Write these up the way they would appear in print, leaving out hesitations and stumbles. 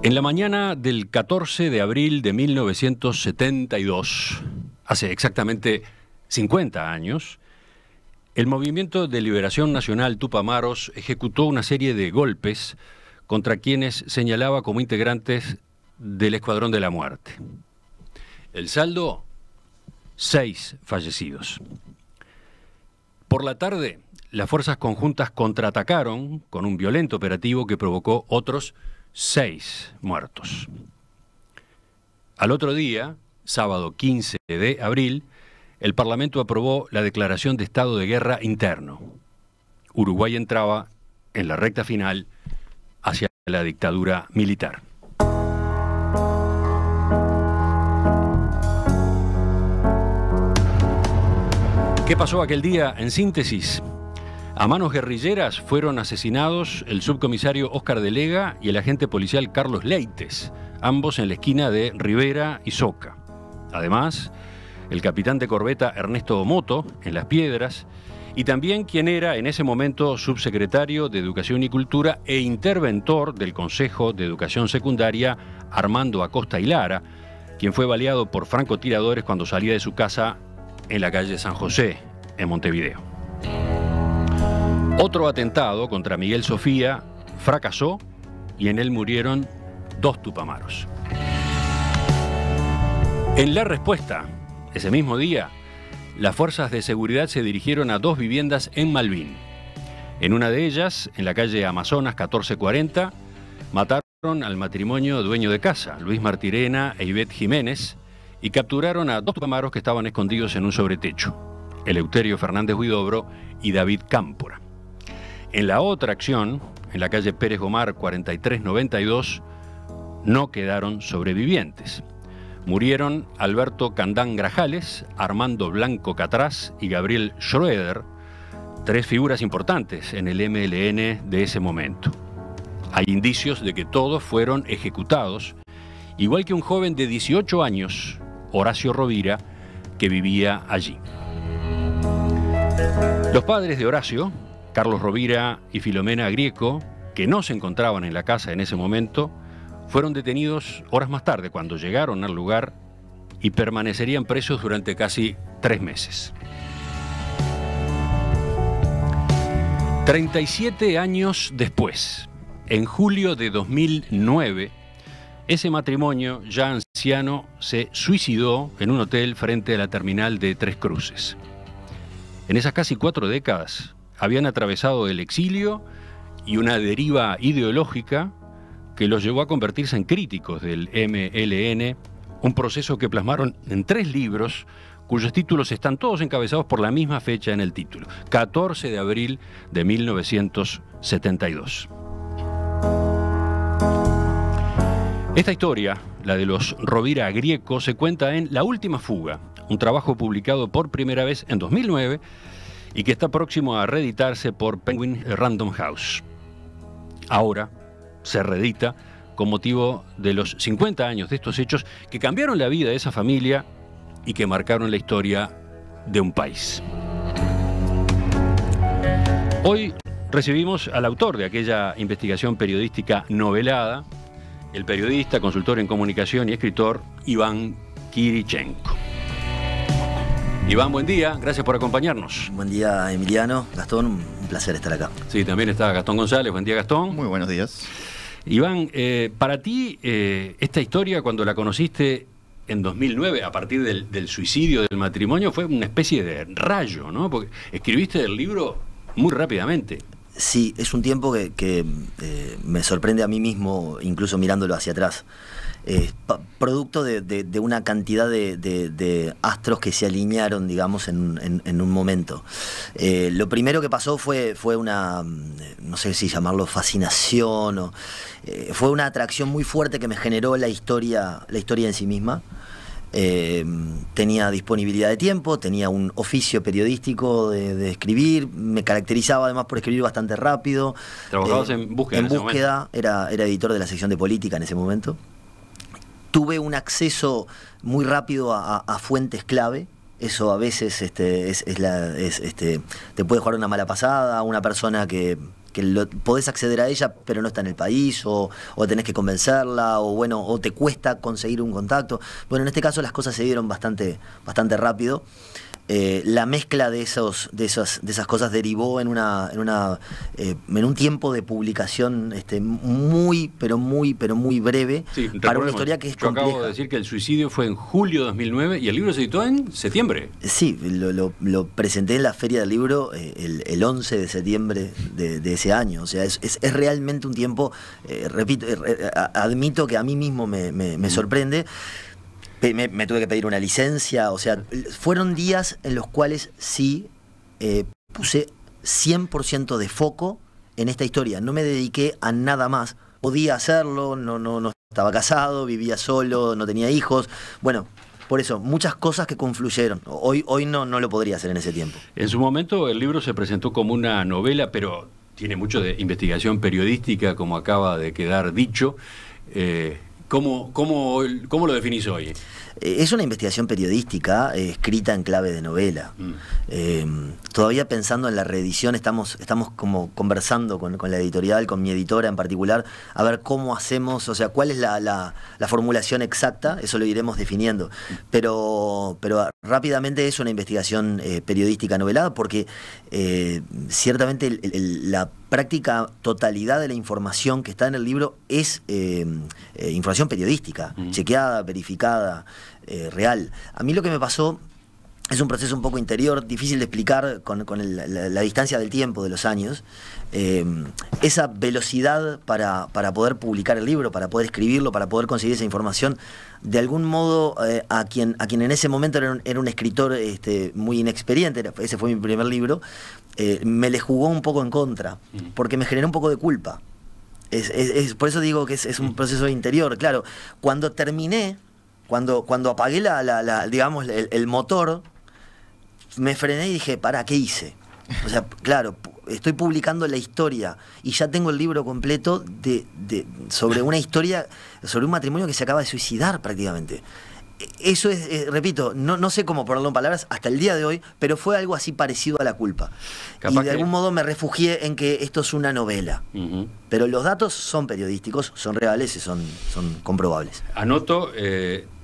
En la mañana del 14 de abril de 1972, hace exactamente 50 años, el Movimiento de Liberación Nacional Tupamaros ejecutó una serie de golpes contra quienes señalaba como integrantes del Escuadrón de la Muerte. El saldo, 6 fallecidos. Por la tarde, las fuerzas conjuntas contraatacaron con un violento operativo que provocó otros 6 muertos. Al otro día, sábado 15 de abril, el Parlamento aprobó la declaración de estado de guerra interno. Uruguay entraba en la recta final hacia la dictadura militar. ¿Qué pasó aquel día? En síntesis, a manos guerrilleras fueron asesinados el subcomisario Óscar de Lega y el agente policial Carlos Leites, ambos en la esquina de Rivera y Soca. Además, el capitán de corbeta Ernesto Moto, en Las Piedras, y también quien era en ese momento subsecretario de Educación y Cultura e interventor del Consejo de Educación Secundaria, Armando Acosta y Lara, quien fue baleado por francotiradores cuando salía de su casa en la calle San José, en Montevideo. Otro atentado contra Miguel Sofía fracasó y en él murieron 2 tupamaros. En la respuesta, ese mismo día, las fuerzas de seguridad se dirigieron a 2 viviendas en Malvín. En una de ellas, en la calle Amazonas 1440, mataron al matrimonio dueño de casa, Luis Martirena e Ivette Jiménez, y capturaron a 2 tupamaros que estaban escondidos en un sobretecho, Eleuterio Fernández Huidobro y David Cámpora. En la otra acción, en la calle Pérez Gomar 4392, no quedaron sobrevivientes. Murieron Alberto Candán Grajales, Armando Blanco Catraz y Gabriel Schroeder, 3 figuras importantes en el MLN de ese momento. Hay indicios de que todos fueron ejecutados, igual que un joven de 18 años, Horacio Rovira, que vivía allí. Los padres de Horacio, Carlos Rovira y Filomena Grieco, que no se encontraban en la casa en ese momento, fueron detenidos horas más tarde cuando llegaron al lugar y permanecerían presos durante casi 3 meses. 37 años después, en julio de 2009, ese matrimonio, ya anciano, se suicidó en un hotel frente a la terminal de Tres Cruces. En esas casi 4 décadas, habían atravesado el exilio y una deriva ideológica que los llevó a convertirse en críticos del MLN, un proceso que plasmaron en 3 libros cuyos títulos están todos encabezados por la misma fecha en el título, 14 de abril de 1972. Esta historia, la de los Rovira Grieco, se cuenta en La Última Fuga, un trabajo publicado por primera vez en 2009 y que está próximo a reeditarse por Penguin Random House. Ahora se reedita con motivo de los 50 años de estos hechos que cambiaron la vida de esa familia y que marcaron la historia de un país. Hoy recibimos al autor de aquella investigación periodística novelada, el periodista, consultor en comunicación y escritor Iván Kirichenko. Iván, buen día, gracias por acompañarnos. Buen día, Emiliano, Gastón, un placer estar acá. Sí, también está Gastón González, buen día, Gastón. Muy buenos días. Iván, para ti, esta historia, cuando la conociste en 2009, a partir del suicidio del matrimonio, fue una especie de rayo, ¿no? Porque escribiste el libro muy rápidamente. Sí, es un tiempo que me sorprende a mí mismo, incluso mirándolo hacia atrás. Producto de una cantidad de astros que se alinearon, digamos, en un momento. Lo primero que pasó fue una, no sé si llamarlo fascinación, o fue una atracción muy fuerte que me generó la historia en sí misma. Tenía disponibilidad de tiempo, tenía un oficio periodístico de escribir, me caracterizaba además por escribir bastante rápido. ¿Trabajabas en búsqueda? En búsqueda, era editor de la sección de política en ese momento. Tuve un acceso muy rápido a fuentes clave. Eso a veces te puede jugar una mala pasada. Una persona que podés acceder a ella, pero no está en el país, o tenés que convencerla, o bueno, o te cuesta conseguir un contacto. Bueno, en este caso las cosas se dieron bastante rápido. La mezcla de esas cosas derivó en un tiempo de publicación muy breve, sí, para una historia que es compleja. Yo acabo de decir que el suicidio fue en julio de 2009 y el libro se editó en septiembre. Sí, lo presenté en la Feria del Libro el 11 de septiembre de ese año. O sea, es realmente un tiempo, repito, admito que a mí mismo me sorprende. Me tuve que pedir una licencia, o sea, fueron días en los cuales sí puse 100% de foco en esta historia. No me dediqué a nada más. Podía hacerlo, no estaba casado, vivía solo, no tenía hijos. Bueno, por eso, muchas cosas que confluyeron. Hoy no lo podría hacer en ese tiempo. En su momento el libro se presentó como una novela, pero tiene mucho de investigación periodística, como acaba de quedar dicho. ¿Cómo lo definís hoy? Es una investigación periodística escrita en clave de novela. Todavía pensando en la reedición, estamos como conversando con la editorial, con mi editora en particular, a ver cómo hacemos, o sea, cuál es la formulación exacta, eso lo iremos definiendo. Pero rápidamente es una investigación periodística novelada, porque ciertamente la práctica totalidad de la información que está en el libro es información periodística, chequeada, verificada, real. A mí lo que me pasó es un proceso un poco interior, difícil de explicar con la distancia del tiempo, de los años. Esa velocidad para poder publicar el libro, para poder escribirlo, para poder conseguir esa información, de algún modo a quien en ese momento era un escritor muy inexperiente, ese fue mi primer libro, me le jugó un poco en contra, porque me generó un poco de culpa. Por eso digo que es un proceso interior. Claro, cuando terminé, cuando apagué digamos, el motor, me frené y dije, ¿qué hice? O sea, claro, estoy publicando la historia y ya tengo el libro completo sobre una historia, sobre un matrimonio que se acaba de suicidar prácticamente. Eso es, repito, no sé cómo ponerlo en palabras hasta el día de hoy, pero fue algo así parecido a la culpa. Capaz y de algún modo me refugié en que esto es una novela. Pero los datos son periodísticos, son reales y son comprobables. Anoto,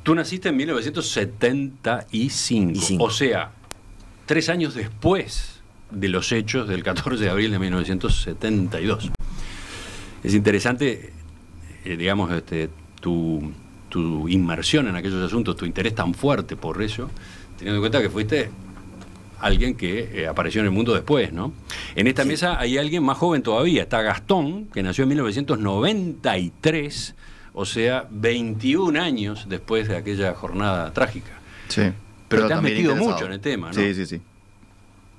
tú naciste en 1975, o sea, 3 años después de los hechos del 14 de abril de 1972. Es interesante, digamos, tu inmersión en aquellos asuntos, tu interés tan fuerte por eso, teniendo en cuenta que fuiste alguien que apareció en el mundo después, ¿no? En esta mesa hay alguien más joven todavía, está Gastón, que nació en 1993, o sea, 21 años después de aquella jornada trágica. Sí. Pero te has metido mucho en el tema, ¿no? Sí,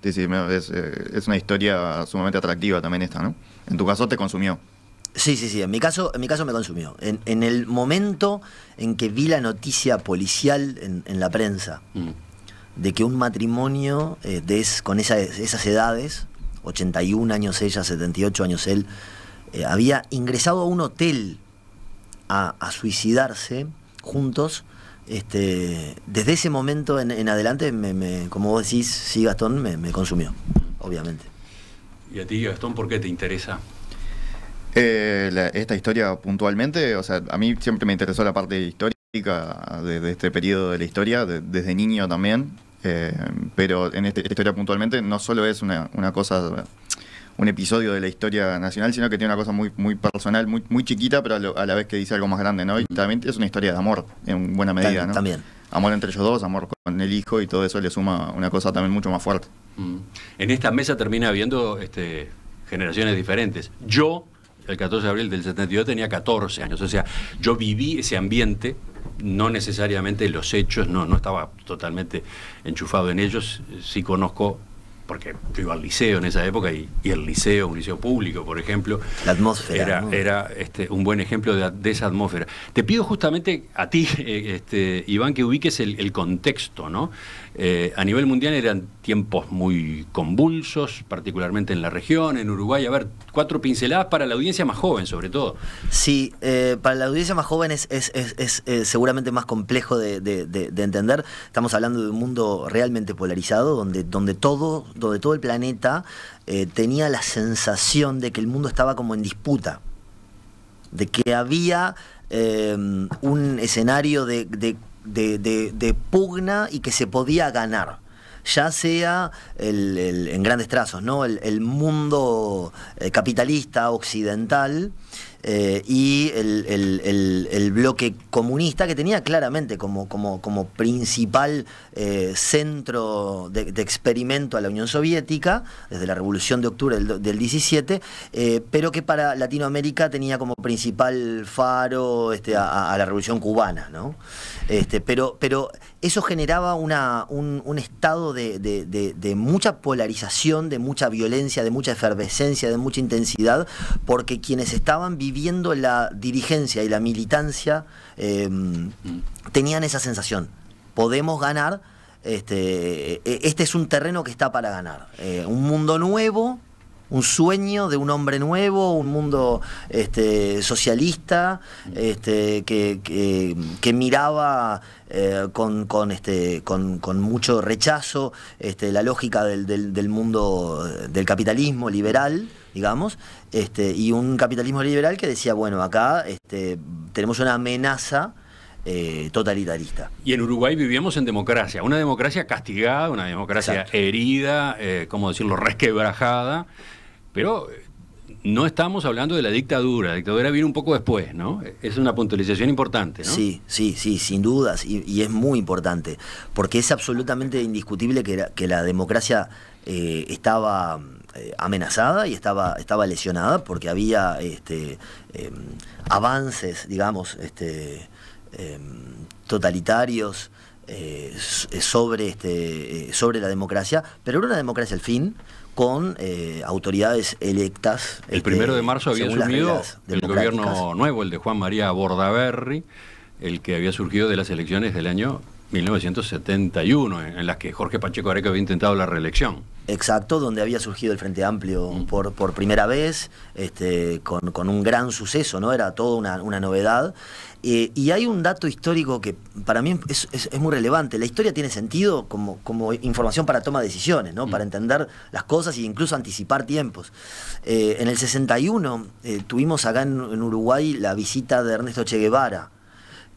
es una historia sumamente atractiva también esta, ¿no? En tu caso te consumió. Sí, en mi caso me consumió. En el momento en que vi la noticia policial en la prensa de que un matrimonio con esas edades, 81 años ella, 78 años él, había ingresado a un hotel a suicidarse juntos, desde ese momento en adelante, como vos decís, sí, Gastón, me consumió, obviamente. ¿Y a ti, Gastón, por qué te interesa? Esta historia puntualmente, o sea, a mí siempre me interesó la parte histórica de este periodo de la historia, desde niño también, pero en esta historia puntualmente no solo es una cosa, un episodio de la historia nacional, sino que tiene una cosa muy personal, muy chiquita, pero a la vez que dice algo más grande, ¿no? Y también es una historia de amor, en buena medida, ¿no? También. Amor entre ellos dos, amor con el hijo, y todo eso le suma una cosa también mucho más fuerte. En esta mesa termina habiendo generaciones diferentes. Yo, el 14 de abril del 72, tenía 14 años, o sea, yo viví ese ambiente, no necesariamente los hechos, no estaba totalmente enchufado en ellos, sí conozco, porque yo iba al liceo en esa época, y el liceo, un liceo público, por ejemplo, la atmósfera, ¿no? era un buen ejemplo de esa atmósfera. Te pido justamente a ti, Iván, que ubiques el contexto, ¿no? A nivel mundial eran tiempos muy convulsos, particularmente en la región, en Uruguay. A ver, 4 pinceladas para la audiencia más joven, sobre todo. Sí, para la audiencia más joven es seguramente más complejo de entender. Estamos hablando de un mundo realmente polarizado, donde todo donde todo el planeta tenía la sensación de que el mundo estaba como en disputa, de que había un escenario de pugna y que se podía ganar, ya sea en grandes trazos, ¿no? El mundo capitalista occidental y el bloque comunista, que tenía claramente como principal centro de experimento a la Unión Soviética desde la Revolución de Octubre del 17, pero que para Latinoamérica tenía como principal faro a la Revolución Cubana, ¿no? Pero eso generaba un estado de mucha polarización, de mucha violencia, de mucha efervescencia, de mucha intensidad, porque quienes estaban viviendo la dirigencia y la militancia tenían esa sensación: podemos ganar, este es un terreno que está para ganar, un mundo nuevo, un sueño de un hombre nuevo, un mundo socialista, que miraba con mucho rechazo la lógica del mundo del capitalismo liberal, digamos, y un capitalismo liberal que decía, bueno, acá tenemos una amenaza totalitarista. Y en Uruguay vivíamos en democracia, una democracia castigada, una democracia Exacto. herida, ¿cómo decirlo?, resquebrajada, pero no estamos hablando de la dictadura. La dictadura viene un poco después, ¿no? Es una puntualización importante, ¿no? Sí, sin dudas, y es muy importante, porque es absolutamente indiscutible que la democracia estaba amenazada y estaba lesionada, porque había avances, digamos, totalitarios sobre la democracia, pero era una democracia al fin, con autoridades electas. El 1 de marzo había según las surgido reglas el democráticas. gobierno nuevo, el de Juan María Bordaberry, el que había surgido de las elecciones del año 1971, en las que Jorge Pacheco Areca había intentado la reelección. Exacto, donde había surgido el Frente Amplio por primera vez, con un gran suceso, ¿no? Era toda una novedad. Y hay un dato histórico que para mí es muy relevante. La historia tiene sentido como información para toma de decisiones, ¿no? Para entender las cosas e incluso anticipar tiempos. En el 61 tuvimos acá en Uruguay la visita de Ernesto Che Guevara,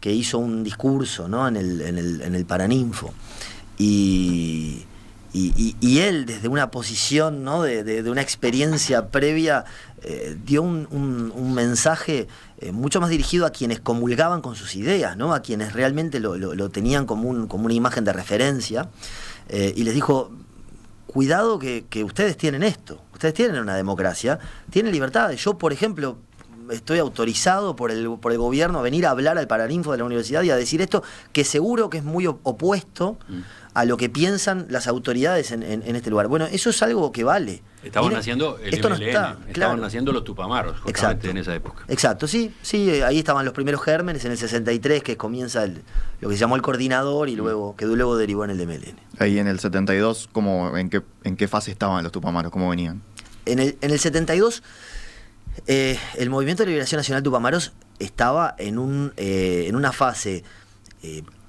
que hizo un discurso, ¿no? en el Paraninfo. Y él, desde una posición, ¿no? de una experiencia previa, dio un mensaje mucho más dirigido a quienes comulgaban con sus ideas, ¿no? A quienes realmente lo tenían como una imagen de referencia, y les dijo: cuidado que ustedes tienen esto, ustedes tienen una democracia, tienen libertades. Yo, por ejemplo, estoy autorizado por el gobierno a venir a hablar al Paraninfo de la universidad y a decir esto, que seguro que es muy opuesto a lo que piensan las autoridades en este lugar. Bueno, eso es algo que vale. Estaban naciendo el esto MLN, no está, estaban claro. naciendo los Tupamaros, justamente. Exacto. En esa época. Exacto, sí, ahí estaban los primeros gérmenes, en el 63, que comienza lo que se llamó el coordinador, y luego derivó en el MLN. Ahí en el 72, ¿en qué fase estaban los Tupamaros? ¿Cómo venían? En el 72, el Movimiento de Liberación Nacional Tupamaros estaba en una fase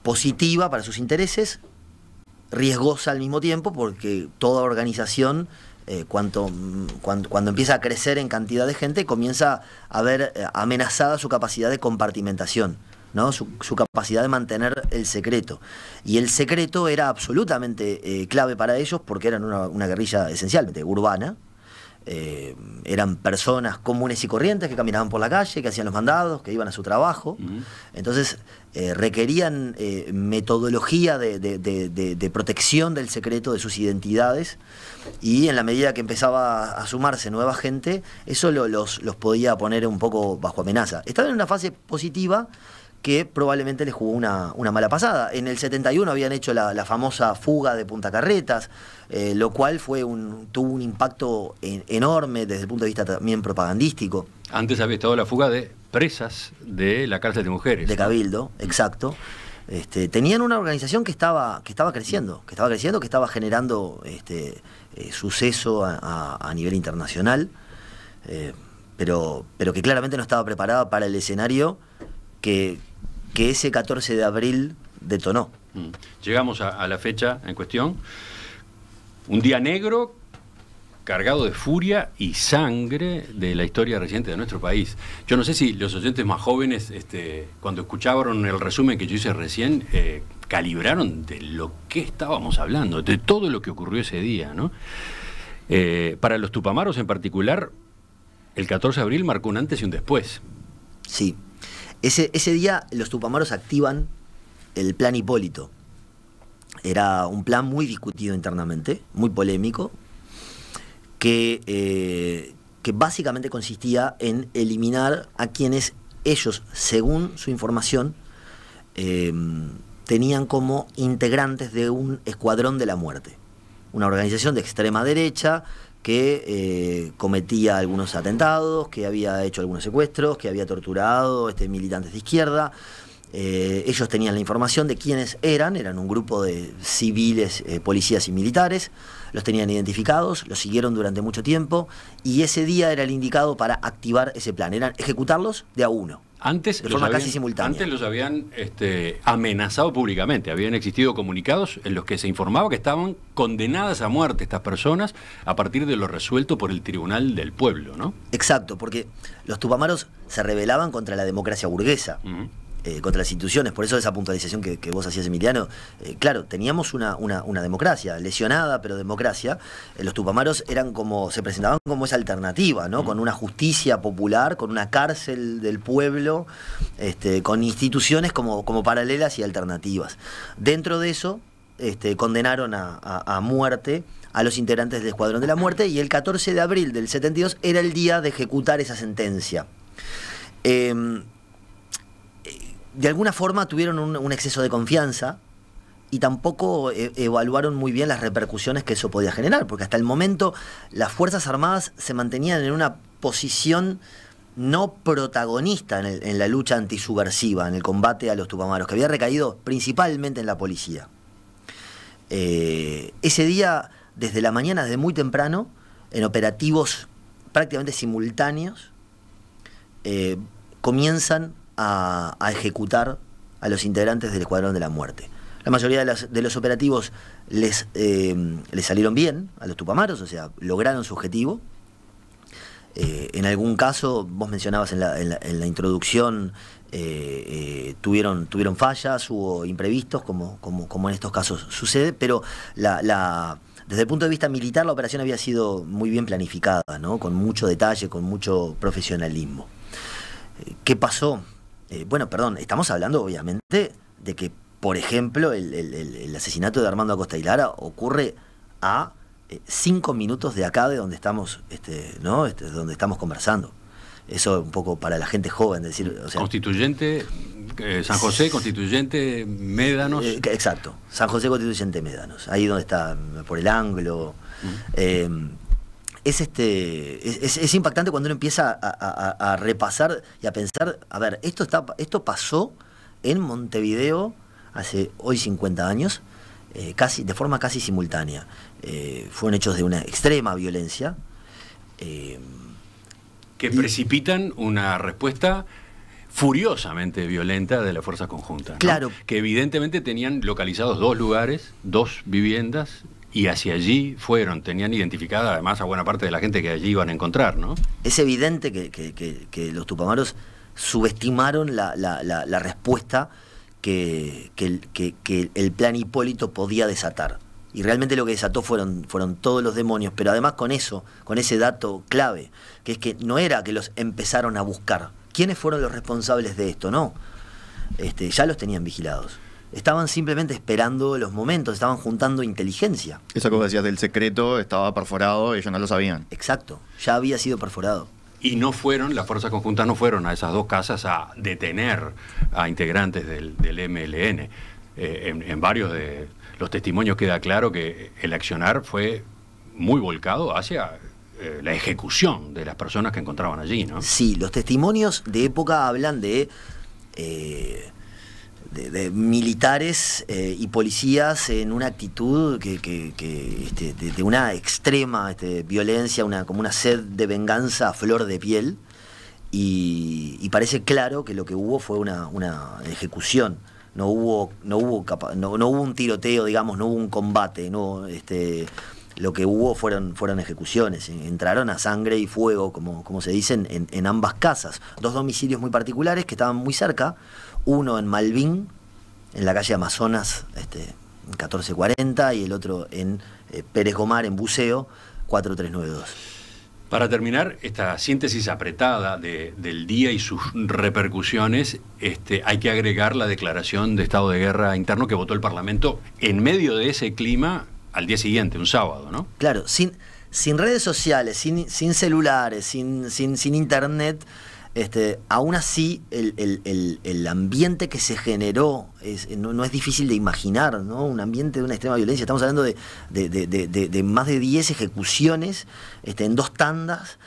positiva para sus intereses, riesgosa al mismo tiempo, porque toda organización, cuando empieza a crecer en cantidad de gente, comienza a ver amenazada su capacidad de compartimentación, ¿no? Su capacidad de mantener el secreto. Y el secreto era absolutamente clave para ellos, porque eran una guerrilla esencialmente urbana. Eran personas comunes y corrientes que caminaban por la calle, que hacían los mandados, que iban a su trabajo. Entonces requerían metodología de protección del secreto de sus identidades, y en la medida que empezaba a sumarse nueva gente, eso los podía poner un poco bajo amenaza. Estaban en una fase positiva que probablemente les jugó una mala pasada. En el 71 habían hecho la famosa fuga de Punta Carretas, lo cual tuvo un impacto enorme desde el punto de vista también propagandístico. Antes había estado la fuga de presas de la cárcel de mujeres. De Cabildo, exacto. Tenían una organización que estaba creciendo, que estaba generando suceso a nivel internacional, pero que claramente no estaba preparada para el escenario que ese 14 de abril detonó. Llegamos a la fecha en cuestión. Un día negro cargado de furia y sangre de la historia reciente de nuestro país. Yo no sé si los oyentes más jóvenes, cuando escucharon el resumen que yo hice recién, calibraron de lo que estábamos hablando, de todo lo que ocurrió ese día, ¿no? Para los tupamaros en particular, el 14 de abril marcó un antes y un después. Sí. Ese día los tupamaros activan el plan Hipólito. Era un plan muy discutido internamente, muy polémico, que básicamente consistía en eliminar a quienes ellos, según su información, tenían como integrantes de un escuadrón de la muerte, una organización de extrema derecha que cometía algunos atentados, que había hecho algunos secuestros, que había torturado militantes de izquierda. Ellos tenían la información de quiénes eran un grupo de civiles, policías y militares, los tenían identificados, los siguieron durante mucho tiempo y ese día era el indicado para activar ese plan, eran ejecutarlos de a uno. Antes de forma casi simultánea. Antes los habían amenazado públicamente, habían existido comunicados en los que se informaba que estaban condenadas a muerte estas personas a partir de lo resuelto por el Tribunal del Pueblo, ¿no? Exacto, porque los tupamaros se rebelaban contra la democracia burguesa. Contra las instituciones, por eso esa puntualización que vos hacías, Emiliano. Claro, teníamos una democracia, lesionada, pero democracia. Los tupamaros se presentaban como esa alternativa, ¿no? Con una justicia popular, con una cárcel del pueblo, con instituciones como paralelas y alternativas. Dentro de eso, condenaron a muerte a los integrantes del Escuadrón de la Muerte, y el 14 de abril del 72 era el día de ejecutar esa sentencia. De alguna forma tuvieron un exceso de confianza y tampoco evaluaron muy bien las repercusiones que eso podía generar, porque hasta el momento las Fuerzas Armadas se mantenían en una posición no protagonista en la lucha antisubversiva, en el combate a los tupamaros, que había recaído principalmente en la policía. Ese día, desde la mañana, desde muy temprano, en operativos prácticamente simultáneos, comienzan a ejecutar a los integrantes del Escuadrón de la Muerte. La mayoría de los operativos les salieron bien a los tupamaros, o sea, lograron su objetivo. En algún caso, vos mencionabas en la introducción, tuvieron fallas, hubo imprevistos, como en estos casos sucede, pero desde el punto de vista militar la operación había sido muy bien planificada, ¿no? Con mucho detalle, con mucho profesionalismo. ¿Qué pasó? Estamos hablando obviamente de que, por ejemplo, el asesinato de Armando Acosta y Lara ocurre a 5 minutos de acá, de donde estamos, donde estamos conversando. Eso un poco para la gente joven, decir, o sea, Constituyente, San José, Constituyente, Médanos. Exacto, San José, Constituyente, Médanos, ahí donde está, por el ángulo. Es impactante cuando uno empieza a repasar y a pensar, a ver, esto pasó en Montevideo hace hoy 50 años, de forma casi simultánea. Fueron hechos de una extrema violencia. Que precipitan una respuesta furiosamente violenta de la fuerza conjunta, ¿no? Claro. Que evidentemente tenían localizados 2 lugares, 2 viviendas, y hacia allí tenían identificada además a buena parte de la gente que allí iban a encontrar, ¿no? Es evidente que los tupamaros subestimaron la respuesta que el plan Hipólito podía desatar. Y realmente lo que desató fueron todos los demonios, pero además con ese dato clave, que es que no era que los empezaron a buscar. ¿Quiénes fueron los responsables de esto? No. Ya los tenían vigilados. Estaban simplemente esperando los momentos, estaban juntando inteligencia. Eso que vos decías del secreto estaba perforado, ellos no lo sabían. Exacto, ya había sido perforado. Y las fuerzas conjuntas no fueron a esas 2 casas a detener a integrantes del MLN. En varios de los testimonios queda claro que el accionar fue muy volcado hacia la ejecución de las personas que encontraban allí, ¿no? Sí, los testimonios de época hablan de militares y policías en una actitud de una extrema violencia, como una sed de venganza a flor de piel, y parece claro que lo que hubo fue una ejecución. No hubo un tiroteo, digamos, no hubo un combate, lo que hubo fueron ejecuciones. Entraron a sangre y fuego, como se dice, en ambas casas. 2 domicilios muy particulares que estaban muy cerca. Uno en Malvin, en la calle Amazonas, 1440, y el otro en Pérez Gomar, en Buceo, 4392. Para terminar esta síntesis apretada del día y sus repercusiones, hay que agregar la declaración de estado de guerra interno que votó el Parlamento en medio de ese clima al día siguiente, un sábado, ¿no? Claro, sin redes sociales, sin celulares, sin internet, aún así el ambiente que se generó no es difícil de imaginar, ¿no? Un ambiente de una extrema violencia. Estamos hablando de más de 10 ejecuciones en 2 tandas.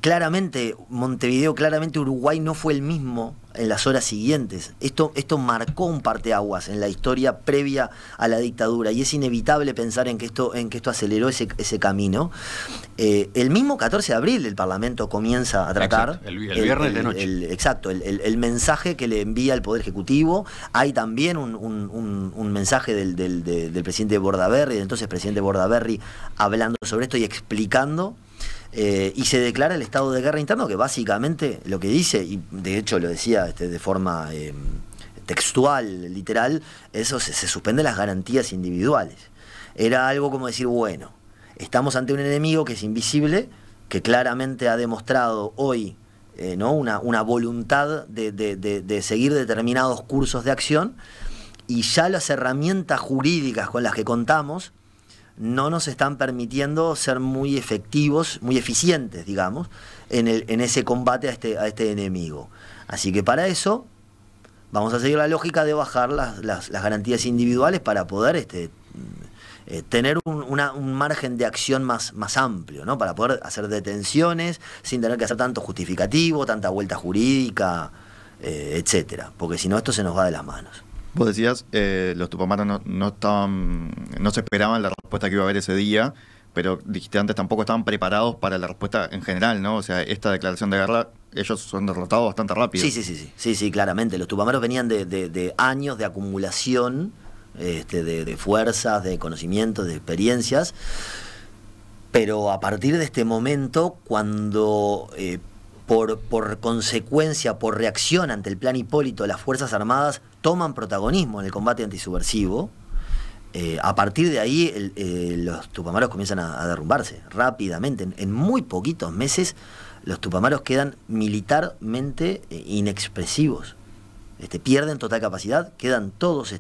Claramente Montevideo, claramente Uruguay no fue el mismo en las horas siguientes. Esto marcó un parteaguas en la historia previa a la dictadura, y es inevitable pensar en que esto aceleró ese camino. El mismo 14 de abril el Parlamento comienza a tratar. Exacto, el viernes de noche. Exacto, el mensaje que le envía el Poder Ejecutivo. Hay también un mensaje del presidente Bordaberry, del entonces presidente Bordaberry, hablando sobre esto y explicando. Y se declara el estado de guerra interno, que básicamente lo que dice, y de hecho lo decía de forma textual, literal, eso se suspenden las garantías individuales. Era algo como decir, bueno, estamos ante un enemigo que es invisible, que claramente ha demostrado hoy ¿no? una voluntad de seguir determinados cursos de acción, y ya las herramientas jurídicas con las que contamos no nos están permitiendo ser muy efectivos, muy eficientes, digamos, en ese combate a este enemigo. Así que para eso vamos a seguir la lógica de bajar las garantías individuales para poder tener un margen de acción más amplio, ¿no? Para poder hacer detenciones sin tener que hacer tanto justificativo, tanta vuelta jurídica, etcétera, porque si no esto se nos va de las manos. Vos decías, los tupamaros no se esperaban la respuesta que iba a haber ese día, pero dijiste antes tampoco estaban preparados para la respuesta en general, ¿no? O sea, esta declaración de guerra, ellos son derrotados bastante rápido. Sí, claramente. Los tupamaros venían de años de acumulación, de fuerzas, de conocimientos, de experiencias, pero a partir de este momento, cuando por consecuencia, por reacción ante el plan Hipólito, las Fuerzas Armadas toman protagonismo en el combate antisubversivo, a partir de ahí los tupamaros comienzan a derrumbarse rápidamente. En muy poquitos meses los tupamaros quedan militarmente inexpresivos. Pierden total capacidad, quedan todos,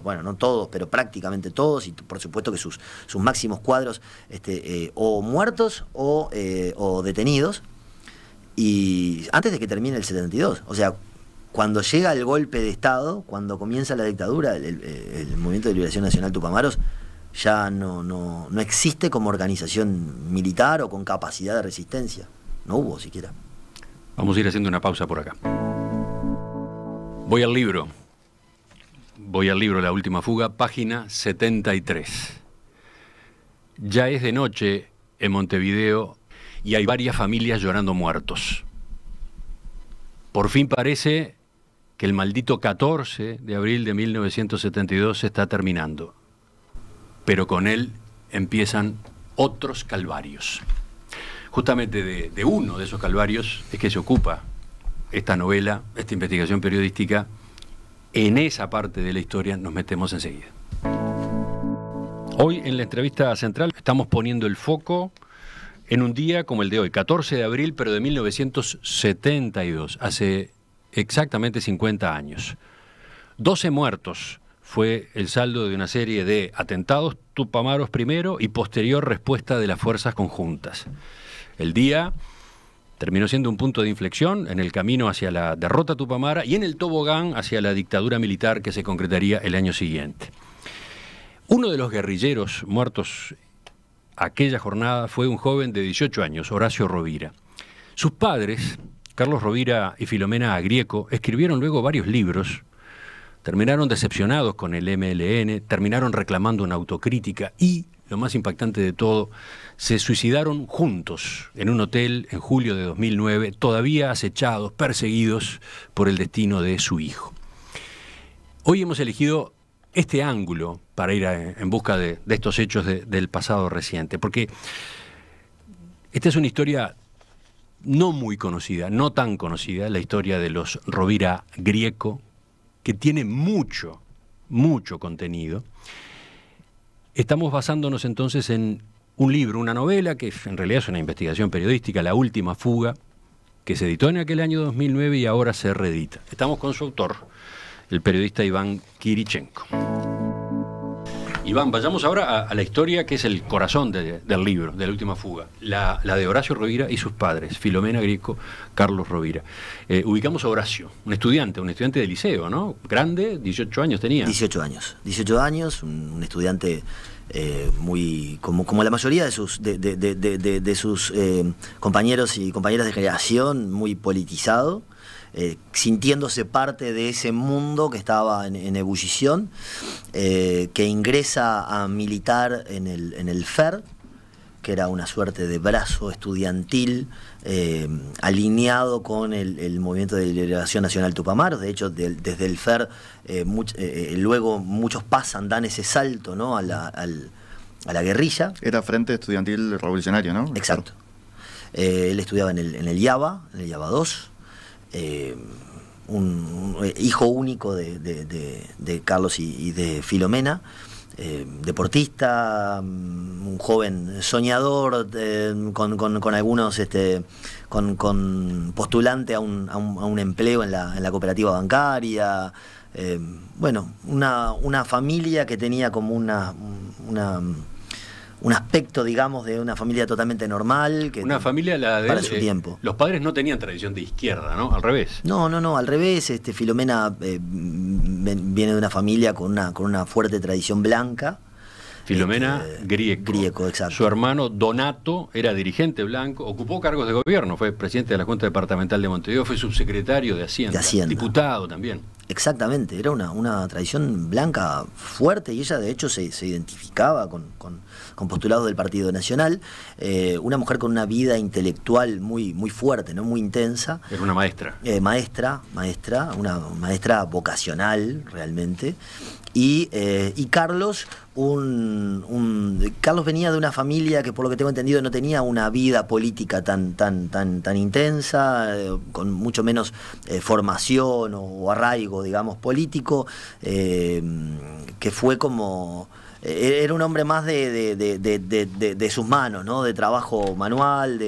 bueno, no todos, pero prácticamente todos, y por supuesto que sus máximos cuadros o muertos o detenidos, y antes de que termine el 72. O sea, cuando llega el golpe de Estado, cuando comienza la dictadura, el Movimiento de Liberación Nacional Tupamaros ya no existe como organización militar o con capacidad de resistencia. No hubo siquiera. Vamos a ir haciendo una pausa por acá. Voy al libro, La Última Fuga, página 73. Ya es de noche en Montevideo y hay varias familias llorando muertos. Por fin parece que el maldito 14 de abril de 1972 se está terminando, pero con él empiezan otros calvarios. Justamente de uno de esos calvarios es que se ocupa esta novela, esta investigación periodística. En esa parte de la historia nos metemos enseguida. Hoy en la entrevista central estamos poniendo el foco en un día como el de hoy, 14 de abril, pero de 1972, hace exactamente 50 años. 12 muertos fue el saldo de una serie de atentados tupamaros primero y posterior respuesta de las fuerzas conjuntas. El día terminó siendo un punto de inflexión en el camino hacia la derrota tupamara y en el tobogán hacia la dictadura militar que se concretaría el año siguiente. Uno de los guerrilleros muertos aquella jornada fue un joven de 18 años, Horacio Rovira. Sus padres, Carlos Rovira y Filomena Agrieco, escribieron luego varios libros, terminaron decepcionados con el MLN, terminaron reclamando una autocrítica y, lo más impactante de todo, se suicidaron juntos en un hotel en julio de 2009, todavía acechados, perseguidos por el destino de su hijo. Hoy hemos elegido este ángulo para ir en busca de estos hechos del pasado reciente? Porque esta es una historia no muy conocida, no tan conocida, la historia de los Rovira Grieco, que tiene mucho contenido. Estamos basándonos entonces en un libro, una novela, que en realidad es una investigación periodística, La Última Fuga, que se editó en aquel año 2009 y ahora se reedita. Estamos con su autor, el periodista Iván Kirichenko. Iván, vayamos ahora a la historia que es el corazón del libro, de La Última Fuga, la de Horacio Rovira y sus padres, Filomena Grieco, Carlos Rovira. Ubicamos a Horacio, un estudiante de liceo, ¿no? Grande, 18 años tenía. 18 años, un estudiante muy como la mayoría de sus compañeros y compañeras de generación, muy politizado, sintiéndose parte de ese mundo que estaba en ebullición, que ingresa a militar en el FER, que era una suerte de brazo estudiantil alineado con el Movimiento de Liberación Nacional Tupamaros. De hecho, desde el FER luego muchos dan ese salto, ¿no?, a la guerrilla. Era Frente Estudiantil Revolucionario, ¿no? Exacto. Él estudiaba en el IABA 2, un hijo único de Carlos y de Filomena. Deportista, un joven soñador, con algunos con postulante a un empleo en la cooperativa bancaria. Bueno, una familia que tenía como un aspecto, digamos, de una familia totalmente normal. Una familia para su tiempo. Los padres no tenían tradición de izquierda, ¿no? Al revés. No, al revés. Filomena viene de una familia con una fuerte tradición blanca. Filomena Grieco, exacto. Su hermano Donato era dirigente blanco, ocupó cargos de gobierno, fue presidente de la Junta Departamental de Montevideo, fue subsecretario de Hacienda. Diputado también. Exactamente, era una tradición blanca fuerte, y ella de hecho se identificaba con postulados del Partido Nacional. Una mujer con una vida intelectual muy fuerte, ¿no?, muy intensa. Era una maestra. Una maestra vocacional realmente. Y Carlos, Carlos venía de una familia que, por lo que tengo entendido, no tenía una vida política tan intensa, con mucho menos formación o arraigo, digamos, político, que fue como... Era un hombre más de sus manos, ¿no?, de trabajo manual,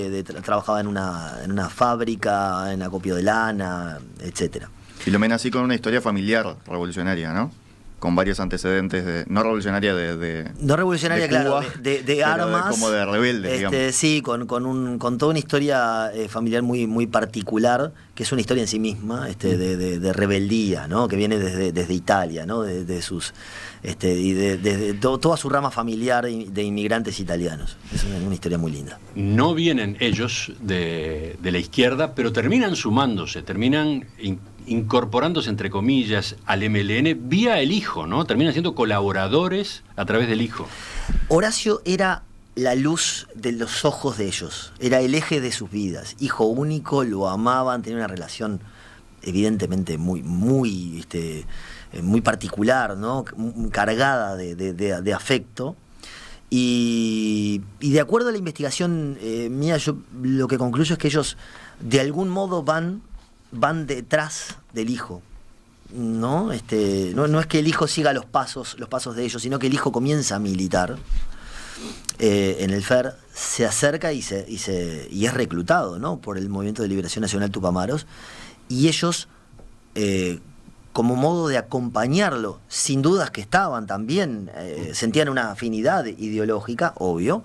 trabajaba en una fábrica, en acopio de lana, etcétera. Filomena así con una historia familiar revolucionaria, ¿no? Con varios antecedentes, no revolucionaria no revolucionaria, claro, Cuba, de armas. Como de rebelde, digamos. Sí, con toda una historia familiar muy particular, que es una historia en sí misma, de rebeldía, ¿no?, que viene desde Italia, ¿no?, de sus y de toda su rama familiar de inmigrantes italianos. Es una historia muy linda. No vienen ellos de la izquierda, pero terminan sumándose, terminan incorporándose, entre comillas, al MLN vía el hijo, ¿no? Terminan siendo colaboradores a través del hijo. Horacio era la luz de los ojos de ellos, era el eje de sus vidas. Hijo único, lo amaban, tenían una relación evidentemente muy particular, ¿no?, cargada de afecto. Y de acuerdo a la investigación mía, yo lo que concluyo es que ellos de algún modo van detrás del hijo, ¿no? No es que el hijo siga los pasos de ellos, sino que el hijo comienza a militar en el FER, se acerca y es reclutado, ¿no?, por el Movimiento de Liberación Nacional Tupamaros, y ellos, como modo de acompañarlo, sin dudas que estaban también, sentían una afinidad ideológica, obvio,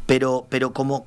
pero como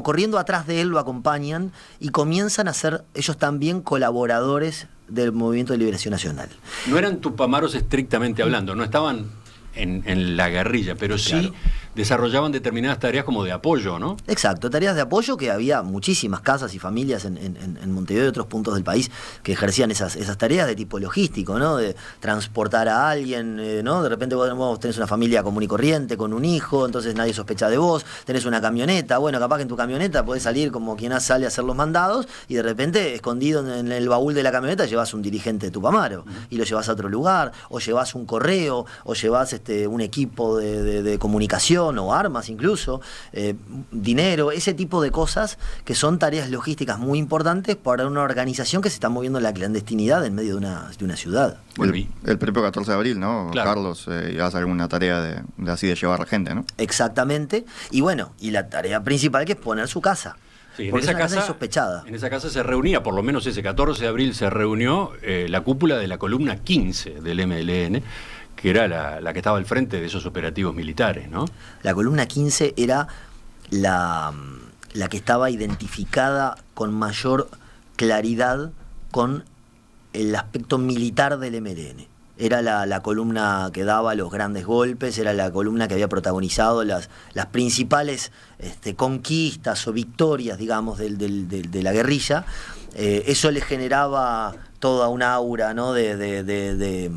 corriendo atrás de él lo acompañan y comienzan a ser ellos también colaboradores del Movimiento de Liberación Nacional. No eran tupamaros estrictamente hablando, no estaban en la guerrilla, pero sí, claro, desarrollaban determinadas tareas como de apoyo, ¿no? Exacto, tareas de apoyo, que había muchísimas casas y familias en Montevideo y otros puntos del país que ejercían esas tareas de tipo logístico, ¿no? De transportar a alguien, ¿no? De repente vos tenés una familia común y corriente con un hijo, entonces nadie sospecha de vos, tenés una camioneta, bueno, capaz que en tu camioneta podés salir como quien sale a hacer los mandados y de repente escondido en el baúl de la camioneta llevas un dirigente de Tupamaro y lo llevas a otro lugar, o llevas un correo, o llevas un equipo de comunicación o armas incluso, dinero, ese tipo de cosas que son tareas logísticas muy importantes para una organización que se está moviendo en la clandestinidad en medio de una ciudad. El propio 14 de abril, ¿no? Claro. Carlos, ibas a alguna tarea así de llevar gente, ¿no? Exactamente. Y bueno, y la tarea principal que es poner su casa. Sí, porque es una casa insospechada. En esa casa se reunía, por lo menos ese 14 de abril se reunió la cúpula de la columna 15 del MLN, que era la que estaba al frente de esos operativos militares, ¿no? La columna 15 era la que estaba identificada con mayor claridad con el aspecto militar del MLN. Era la columna que daba los grandes golpes, era la columna que había protagonizado las principales conquistas o victorias, digamos, de la guerrilla. Eso le generaba toda una aura, ¿no? de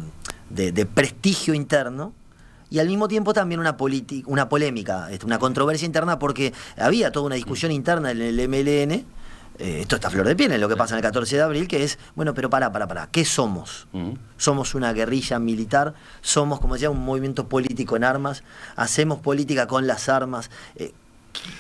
prestigio interno, y al mismo tiempo también una polémica, una controversia interna, porque había toda una discusión interna en el MLN. Esto está a flor de piel en lo que pasa en el 14 de abril, que es, bueno, pero pará, ¿qué somos? ¿Somos una guerrilla militar? ¿Somos, como decía, un movimiento político en armas? ¿Hacemos política con las armas?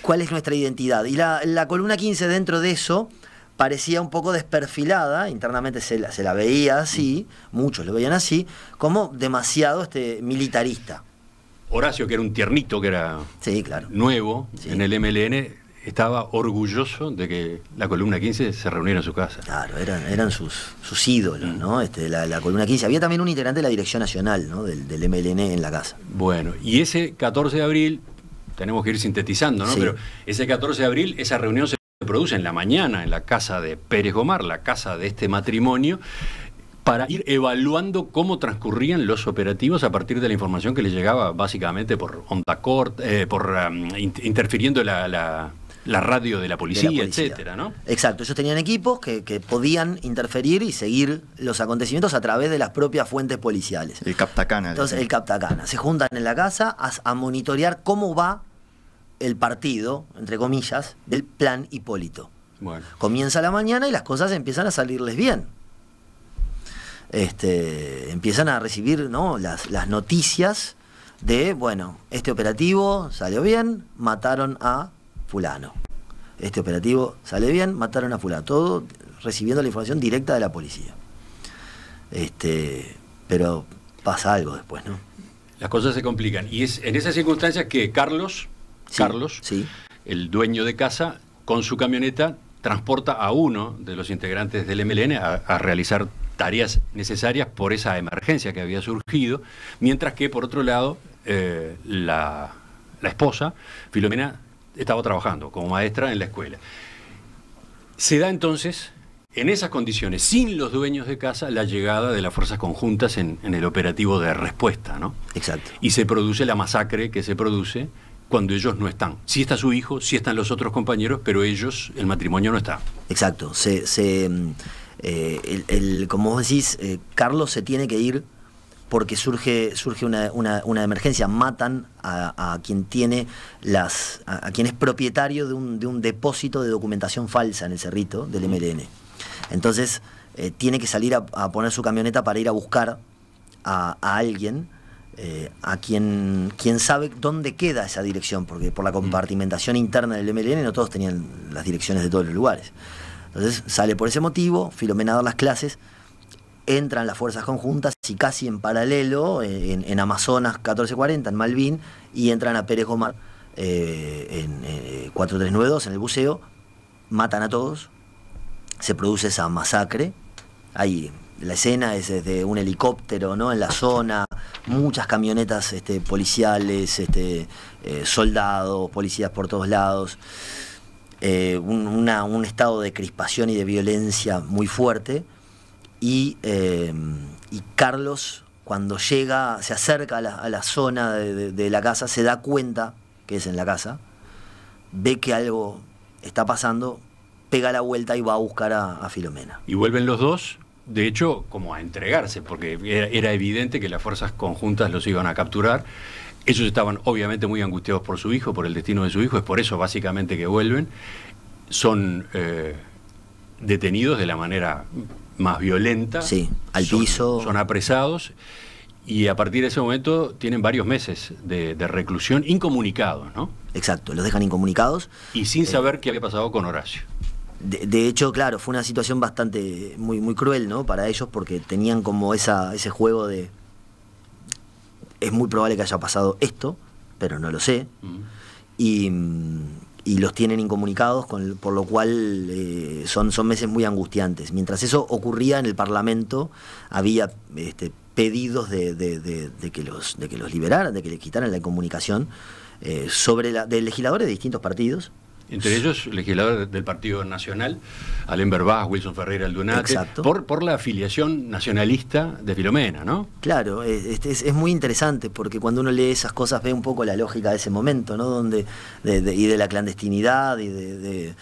¿Cuál es nuestra identidad? Y la columna 15 dentro de eso parecía un poco desperfilada, internamente se la veía así, muchos lo veían así, como demasiado militarista. Horacio, que era un tiernito, que era sí, claro, nuevo en el MLN, estaba orgulloso de que la columna 15 se reuniera en su casa. Claro, eran sus ídolos, ¿no? La columna 15. Había también un integrante de la dirección nacional, ¿no? del MLN en la casa. Bueno, y ese 14 de abril, tenemos que ir sintetizando, ¿no? Sí. Pero ese 14 de abril, esa reunión se produce en la mañana en la casa de Pérez Gomar, la casa de este matrimonio, para ir evaluando cómo transcurrían los operativos a partir de la información que les llegaba básicamente por onda corta, interfiriendo la radio de la policía, etcétera, ¿no? Exacto, ellos tenían equipos que podían interferir y seguir los acontecimientos a través de las propias fuentes policiales. El Captacana. Entonces, el Captacana. Se juntan en la casa a monitorear cómo va el partido, entre comillas, del plan Hipólito. Bueno. Comienza la mañana y las cosas empiezan a salirles bien. Empiezan a recibir, ¿no? las noticias de, bueno, este operativo salió bien, mataron a fulano. Este operativo sale bien, mataron a fulano. Todo recibiendo la información directa de la policía. Pero pasa algo después, ¿no? Las cosas se complican. Y es en esas circunstancias que Carlos, sí. el dueño de casa, con su camioneta, transporta a uno de los integrantes del MLN a realizar tareas necesarias por esa emergencia que había surgido, mientras que, por otro lado, la esposa, Filomena, estaba trabajando como maestra en la escuela. Se da entonces, en esas condiciones, sin los dueños de casa, la llegada de las fuerzas conjuntas en el operativo de respuesta, ¿no? Exacto. Y se produce la masacre que se produce cuando ellos no están. Sí está su hijo, sí están los otros compañeros, pero ellos, el matrimonio no está. Exacto. Como vos decís, Carlos se tiene que ir porque surge una emergencia. Matan a quien tiene a quien es propietario de un depósito de documentación falsa en el Cerrito del MLN. Entonces tiene que salir a poner su camioneta para ir a buscar a alguien, a quien sabe dónde queda esa dirección, porque por la compartimentación interna del MLN no todos tenían las direcciones de todos los lugares. Entonces sale por ese motivo, Filomena a dar las clases, entran las fuerzas conjuntas y casi en paralelo, en Amazonas 1440, en Malvin, y entran a Pérez Gomar en 4392, en el buceo, matan a todos, se produce esa masacre. Ahí la escena es desde un helicóptero, ¿no? En la zona, muchas camionetas policiales, soldados, policías por todos lados. Un estado de crispación y de violencia muy fuerte, y Carlos, cuando llega, se acerca a la zona de la casa, se da cuenta que es en la casa, ve que algo está pasando, pega la vuelta y va a buscar a Filomena. Y vuelven los dos, de hecho, como a entregarse, porque era evidente que las fuerzas conjuntas los iban a capturar. Ellos estaban obviamente muy angustiados por su hijo, por el destino de su hijo, es por eso básicamente que vuelven. Son detenidos de la manera más violenta. Sí, al piso. Son apresados y a partir de ese momento tienen varios meses de reclusión incomunicados, ¿no? Exacto, los dejan incomunicados. Y sin saber qué había pasado con Horacio. De hecho, claro, fue una situación bastante muy cruel, ¿no? Para ellos, porque tenían como ese juego de... Es muy probable que haya pasado esto, pero no lo sé. Y los tienen incomunicados, por lo cual son meses muy angustiantes. Mientras eso ocurría en el Parlamento, había pedidos de que los liberaran, de que les quitaran la incomunicación de legisladores de distintos partidos. Entre ellos, legisladores del Partido Nacional, Alem Berbás, Wilson Ferreira Aldunate, por la afiliación nacionalista de Filomena, ¿no? Claro, es muy interesante porque cuando uno lee esas cosas ve un poco la lógica de ese momento, ¿no? Y de la clandestinidad y de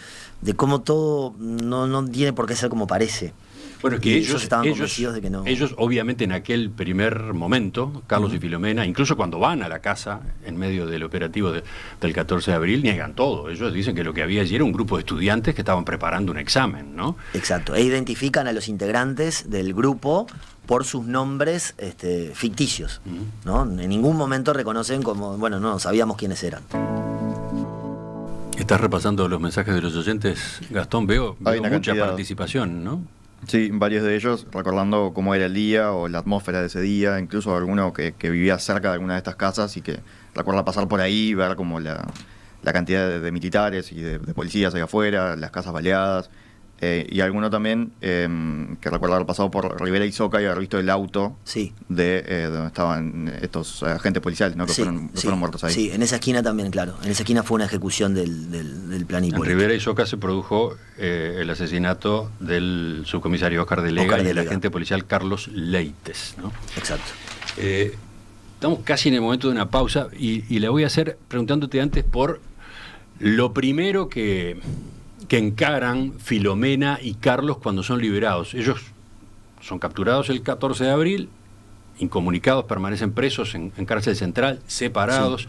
cómo todo no tiene por qué ser como parece. Bueno, es que ellos estaban convencidos de que no. Ellos, obviamente, en aquel primer momento, Carlos y Filomena, incluso cuando van a la casa en medio del operativo del 14 de abril, niegan todo. Ellos dicen que lo que había allí era un grupo de estudiantes que estaban preparando un examen, ¿no? Exacto. E identifican a los integrantes del grupo por sus nombres ficticios, ¿no? En ningún momento reconocen como, bueno, no sabíamos quiénes eran. Estás repasando los mensajes de los oyentes, Gastón. Veo mucha cantidad. Participación, ¿no? Sí, varios de ellos recordando cómo era el día o la atmósfera de ese día, incluso alguno que vivía cerca de alguna de estas casas y que recuerda pasar por ahí y ver como la cantidad de militares y de policías ahí afuera, las casas baleadas, y alguno también que recuerda haber pasado por Rivera y Soca y haber visto el auto de donde estaban estos agentes policiales, ¿no? Que fueron muertos ahí. Sí, en esa esquina también, claro. En esa esquina fue una ejecución del plan Hipólito. En Rivera y Soca se produjo el asesinato del subcomisario Oscar de Lega y del agente policial Carlos Leites, ¿no? Exacto. Estamos casi en el momento de una pausa y la voy a hacer preguntándote antes por lo primero que encaran Filomena y Carlos cuando son liberados. Ellos son capturados el 14 de abril, incomunicados, permanecen presos en cárcel central, separados, sí.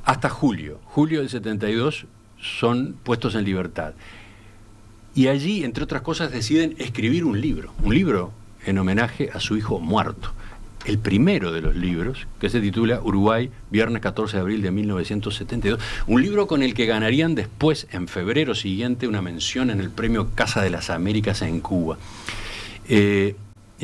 Hasta julio del 72 son puestos en libertad. Y allí, entre otras cosas, deciden escribir un libro en homenaje a su hijo muerto. El primero de los libros, que se titula Uruguay, viernes 14 de abril de 1972, un libro con el que ganarían después, en febrero siguiente, una mención en el premio Casa de las Américas en Cuba. En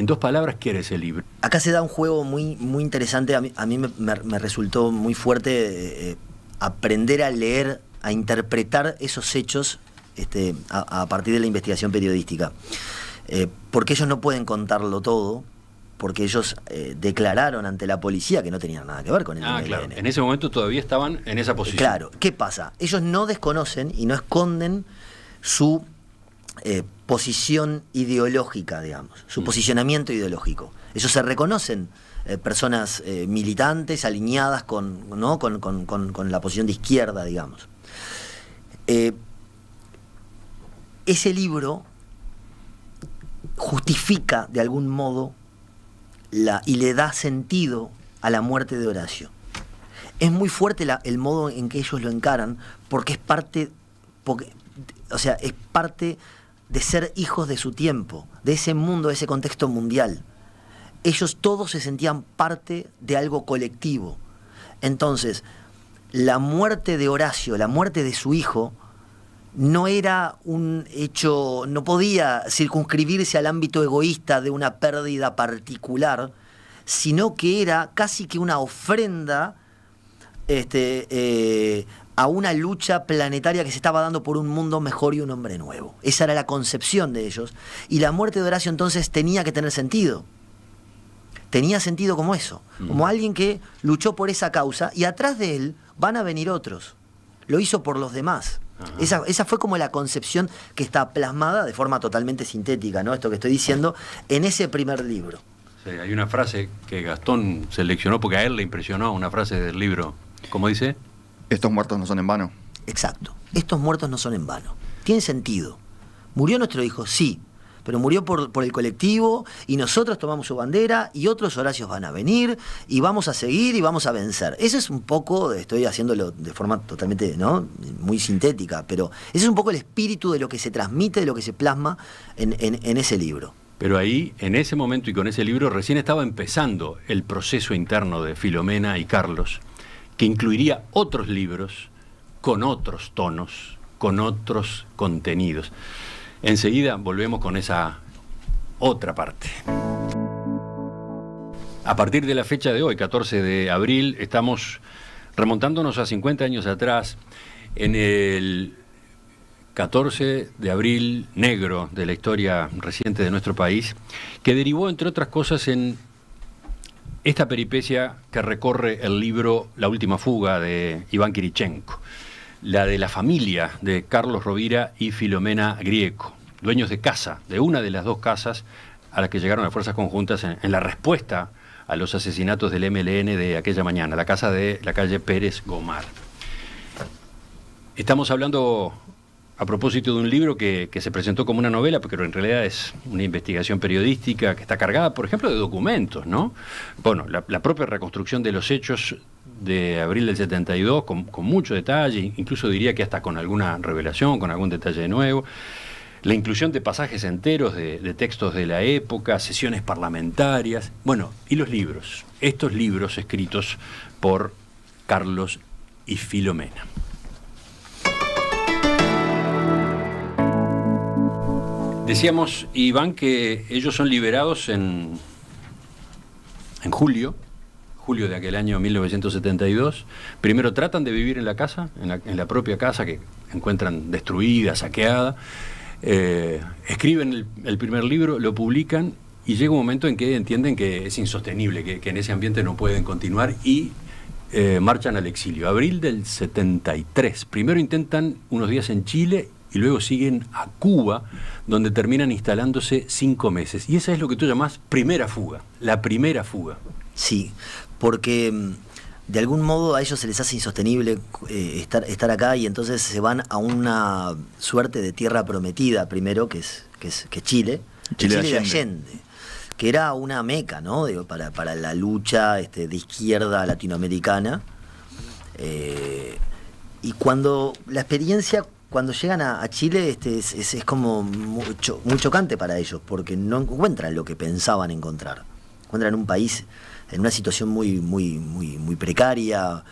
dos palabras, ¿qué era ese libro? Acá se da un juego muy interesante. A mí me resultó muy fuerte aprender a leer, a interpretar esos hechos a partir de la investigación periodística. Porque ellos no pueden contarlo todo, porque ellos declararon ante la policía que no tenían nada que ver con el MLN. Claro. En ese momento todavía estaban en esa posición. Claro. ¿Qué pasa? Ellos no desconocen y no esconden su posición ideológica, digamos, su posicionamiento ideológico. Ellos se reconocen personas militantes, alineadas con la posición de izquierda, digamos. Ese libro justifica de algún modo y le da sentido a la muerte de Horacio. Es muy fuerte el modo en que ellos lo encaran, porque es parte de ser hijos de su tiempo, de ese mundo, de ese contexto mundial. Ellos todos se sentían parte de algo colectivo. Entonces, la muerte de Horacio, la muerte de su hijo, no era un hecho, no podía circunscribirse al ámbito egoísta de una pérdida particular, sino que era casi que una ofrenda a una lucha planetaria que se estaba dando por un mundo mejor y un hombre nuevo. Esa era la concepción de ellos. Y la muerte de Horacio entonces tenía que tener sentido. Tenía sentido como eso, como alguien que luchó por esa causa y atrás de él van a venir otros. Lo hizo por los demás. Esa fue como la concepción que está plasmada de forma totalmente sintética, ¿no? Esto que estoy diciendo, en ese primer libro. Sí, hay una frase que Gastón seleccionó porque a él le impresionó, una frase del libro. ¿Cómo dice? Estos muertos no son en vano. Exacto. Estos muertos no son en vano. Tiene sentido. ¿Murió nuestro hijo? Sí. Pero murió por el colectivo y nosotros tomamos su bandera y otros Horacios van a venir y vamos a seguir y vamos a vencer. Ese es un poco, estoy haciéndolo de forma totalmente, ¿no?, muy sintética, pero ese es un poco el espíritu de lo que se transmite, de lo que se plasma en ese libro. Pero ahí, en ese momento y con ese libro, recién estaba empezando el proceso interno de Filomena y Carlos, que incluiría otros libros con otros tonos, con otros contenidos. Enseguida volvemos con esa otra parte. A partir de la fecha de hoy, 14 de abril, estamos remontándonos a 50 años atrás, en el 14 de abril negro de la historia reciente de nuestro país, que derivó, entre otras cosas, en esta peripecia que recorre el libro La última fuga de Iván Kirichenko, la de la familia de Carlos Rovira y Filomena Grieco, dueños de casa, de una de las dos casas a las que llegaron las fuerzas conjuntas en la respuesta a los asesinatos del MLN de aquella mañana, la casa de la calle Pérez Gomar. Estamos hablando a propósito de un libro que se presentó como una novela, pero en realidad es una investigación periodística que está cargada, por ejemplo, de documentos, ¿no? Bueno, la propia reconstrucción de los hechos de abril del 72, con mucho detalle, incluso diría que hasta con alguna revelación, con algún detalle nuevo. La inclusión de pasajes enteros de textos de la época, sesiones parlamentarias, bueno, y los libros, estos libros escritos por Carlos y Filomena. Decíamos, Iván, que ellos son liberados en julio de aquel año 1972. Primero tratan de vivir en la casa, en la propia casa que encuentran destruida, saqueada. Escriben el primer libro, lo publican y llega un momento en que entienden que es insostenible, que en ese ambiente no pueden continuar y marchan al exilio. Abril del 73. Primero intentan unos días en Chile y luego siguen a Cuba, donde terminan instalándose 5 meses. Y esa es lo que tú llamás primera fuga, la primera fuga. Sí, porque de algún modo a ellos se les hace insostenible estar acá y entonces se van a una suerte de tierra prometida, primero, que es Chile, Chile de Allende, que era una meca, ¿no?, digo, para la lucha de izquierda latinoamericana. Y cuando la experiencia... Cuando llegan a Chile es como muy chocante para ellos, porque no encuentran lo que pensaban encontrar. Encuentran un país en una situación muy precaria,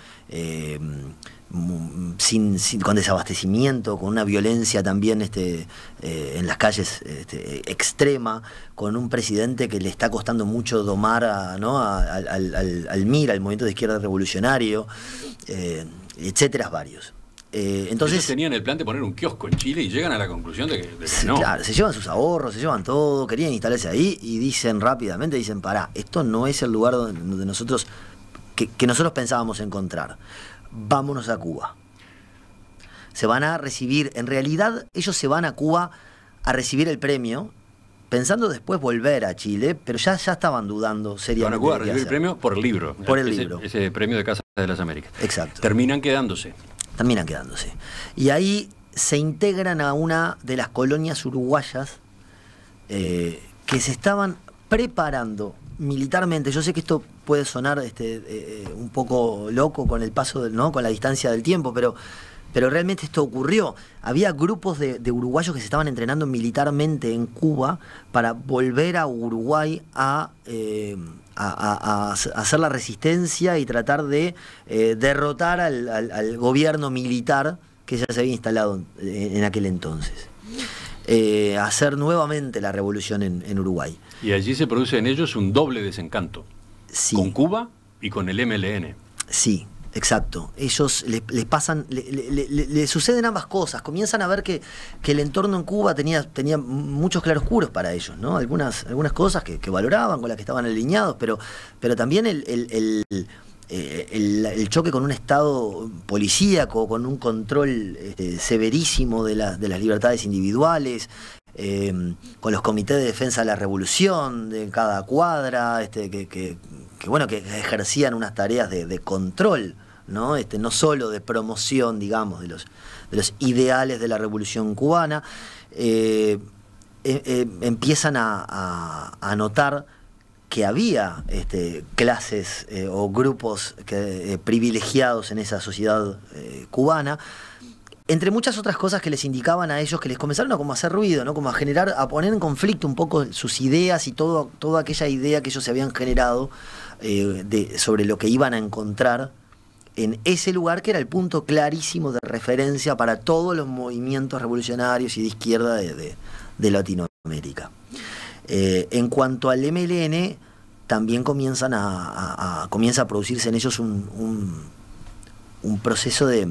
con desabastecimiento, con una violencia también en las calles extrema, con un presidente que le está costando mucho domar al MIR, al Movimiento de Izquierda Revolucionario, etcétera, varios. Entonces ellos tenían el plan de poner un kiosco en Chile y llegan a la conclusión de que no. Claro, se llevan sus ahorros, se llevan todo, querían instalarse ahí y dicen rápidamente, pará, esto no es el lugar donde nosotros que nosotros pensábamos encontrar. Vámonos a Cuba. Se van a recibir, en realidad ellos se van a Cuba a recibir el premio, pensando después volver a Chile, pero ya estaban dudando seriamente. Van a Cuba a recibir el premio por el libro. Por el libro. Ese premio de Casa de las Américas. Exacto. Terminan quedándose. Y ahí se integran a una de las colonias uruguayas que se estaban preparando militarmente. Yo sé que esto puede sonar un poco loco con el paso con la distancia del tiempo, pero realmente esto ocurrió. Había grupos de uruguayos que se estaban entrenando militarmente en Cuba para volver a Uruguay a hacer la resistencia y tratar de derrotar al gobierno militar que ya se había instalado en aquel entonces. Hacer nuevamente la revolución en Uruguay. Y allí se produce en ellos un doble desencanto. Sí. Con Cuba y con el MLN. Sí, exacto. Ellos les pasan, le suceden ambas cosas. Comienzan a ver que el entorno en Cuba tenía muchos claroscuros para ellos, ¿no? Algunas cosas que valoraban, con las que estaban alineados, pero también el choque con un Estado policíaco, con un control severísimo de las libertades individuales, con los comités de defensa de la revolución de cada cuadra, que ejercían unas tareas de control ¿no? No solo de promoción, digamos, de los ideales de la Revolución Cubana, empiezan a notar que había clases o grupos privilegiados en esa sociedad cubana, entre muchas otras cosas que les indicaban a ellos, que les comenzaron a como hacer ruido, ¿no? Como a poner en conflicto un poco sus ideas y toda aquella idea que ellos se habían generado sobre lo que iban a encontrar en ese lugar, que era el punto clarísimo de referencia para todos los movimientos revolucionarios y de izquierda de Latinoamérica. En cuanto al MLN, también comienza a producirse en ellos un proceso de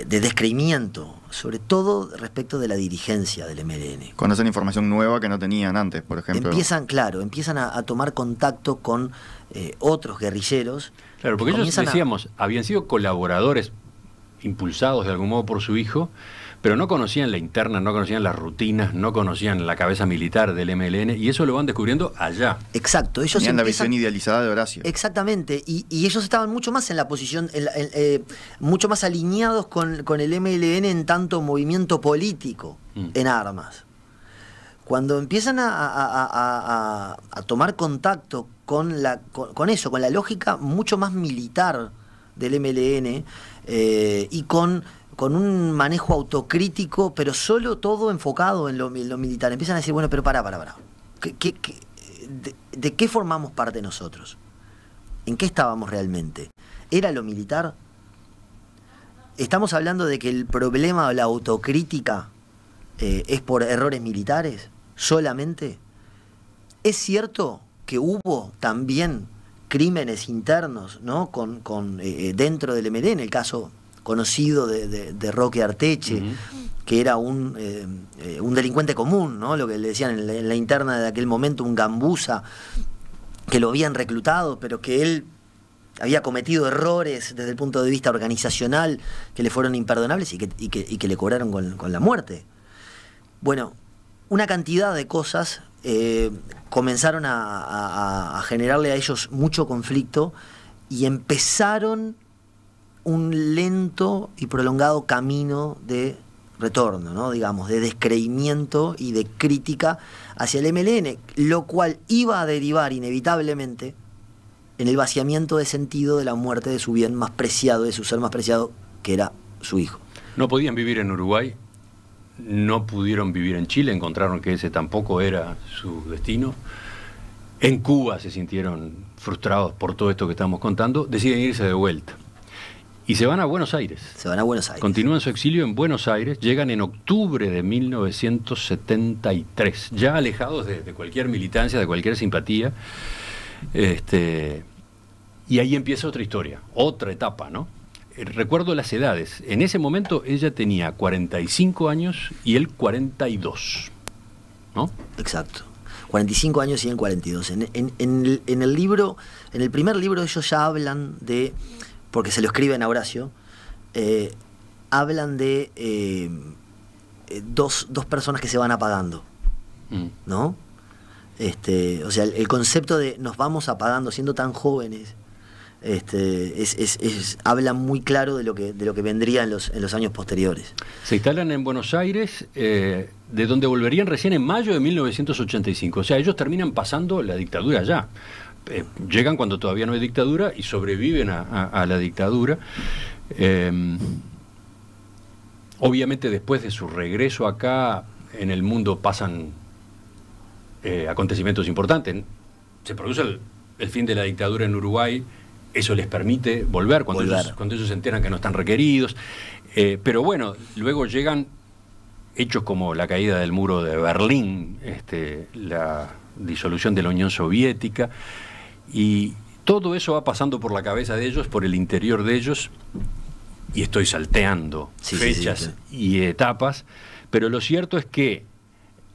descreimiento, sobre todo respecto de la dirigencia del MLN. Conocen información nueva que no tenían antes, por ejemplo. Empiezan a tomar contacto con otros guerrilleros. Claro, porque ellos, decíamos, habían sido colaboradores impulsados de algún modo por su hijo, pero no conocían la interna, no conocían las rutinas, no conocían la cabeza militar del MLN, y eso lo van descubriendo allá. Exacto. Ellos tenían la visión idealizada de Horacio. Exactamente, y ellos estaban mucho más en la posición, mucho más alineados con el MLN en tanto movimiento político en armas. Cuando empiezan a tomar contacto con la lógica mucho más militar del MLN y con un manejo autocrítico, pero solo todo enfocado en lo militar. Empiezan a decir, bueno, pero pará. ¿De qué formamos parte nosotros? ¿En qué estábamos realmente? ¿Era lo militar? ¿Estamos hablando de que el problema o la autocrítica es por errores militares solamente? ¿Es cierto que hubo también crímenes internos, ¿no? Dentro del MLN, el caso conocido de Roque Arteche, que era un delincuente común, ¿no? Lo que le decían en la interna de aquel momento, un gambuza, que lo habían reclutado, pero que él había cometido errores desde el punto de vista organizacional que le fueron imperdonables y que le cobraron con la muerte. Bueno, una cantidad de cosas comenzaron a generarle a ellos mucho conflicto y empezaron un lento y prolongado camino de retorno, ¿no? Digamos, de descreimiento y de crítica hacia el MLN, lo cual iba a derivar inevitablemente en el vaciamiento de sentido de la muerte de su bien más preciado, de su ser más preciado, que era su hijo. No podían vivir en Uruguay, no pudieron vivir en Chile, encontraron que ese tampoco era su destino. En Cuba se sintieron frustrados por todo esto que estamos contando, deciden irse de vuelta. Y se van a Buenos Aires. Continúan su exilio en Buenos Aires, llegan en octubre de 1973, ya alejados de cualquier militancia, de cualquier simpatía. Y ahí empieza otra historia, otra etapa, ¿no? Recuerdo las edades. En ese momento ella tenía 45 años y él 42, ¿no? Exacto. 45 años y él 42. En el libro, en el primer libro ellos ya hablan de, porque se lo escriben a Horacio, hablan de dos personas que se van apagando, ¿no? O sea, el concepto de nos vamos apagando siendo tan jóvenes, habla muy claro de lo que vendría en los años posteriores. Se instalan en Buenos Aires, de donde volverían recién en mayo de 1985. O sea, ellos terminan pasando la dictadura allá. Llegan cuando todavía no hay dictadura y sobreviven a la dictadura. Obviamente después de su regreso acá en el mundo pasan acontecimientos importantes. Se produce el fin de la dictadura en Uruguay. Eso les permite volver cuando ellos se enteran que no están requeridos. Pero bueno, luego llegan hechos como la caída del muro de Berlín, la disolución de la Unión Soviética, y todo eso va pasando por la cabeza de ellos, por el interior de ellos, y estoy salteando fechas y etapas, pero lo cierto es que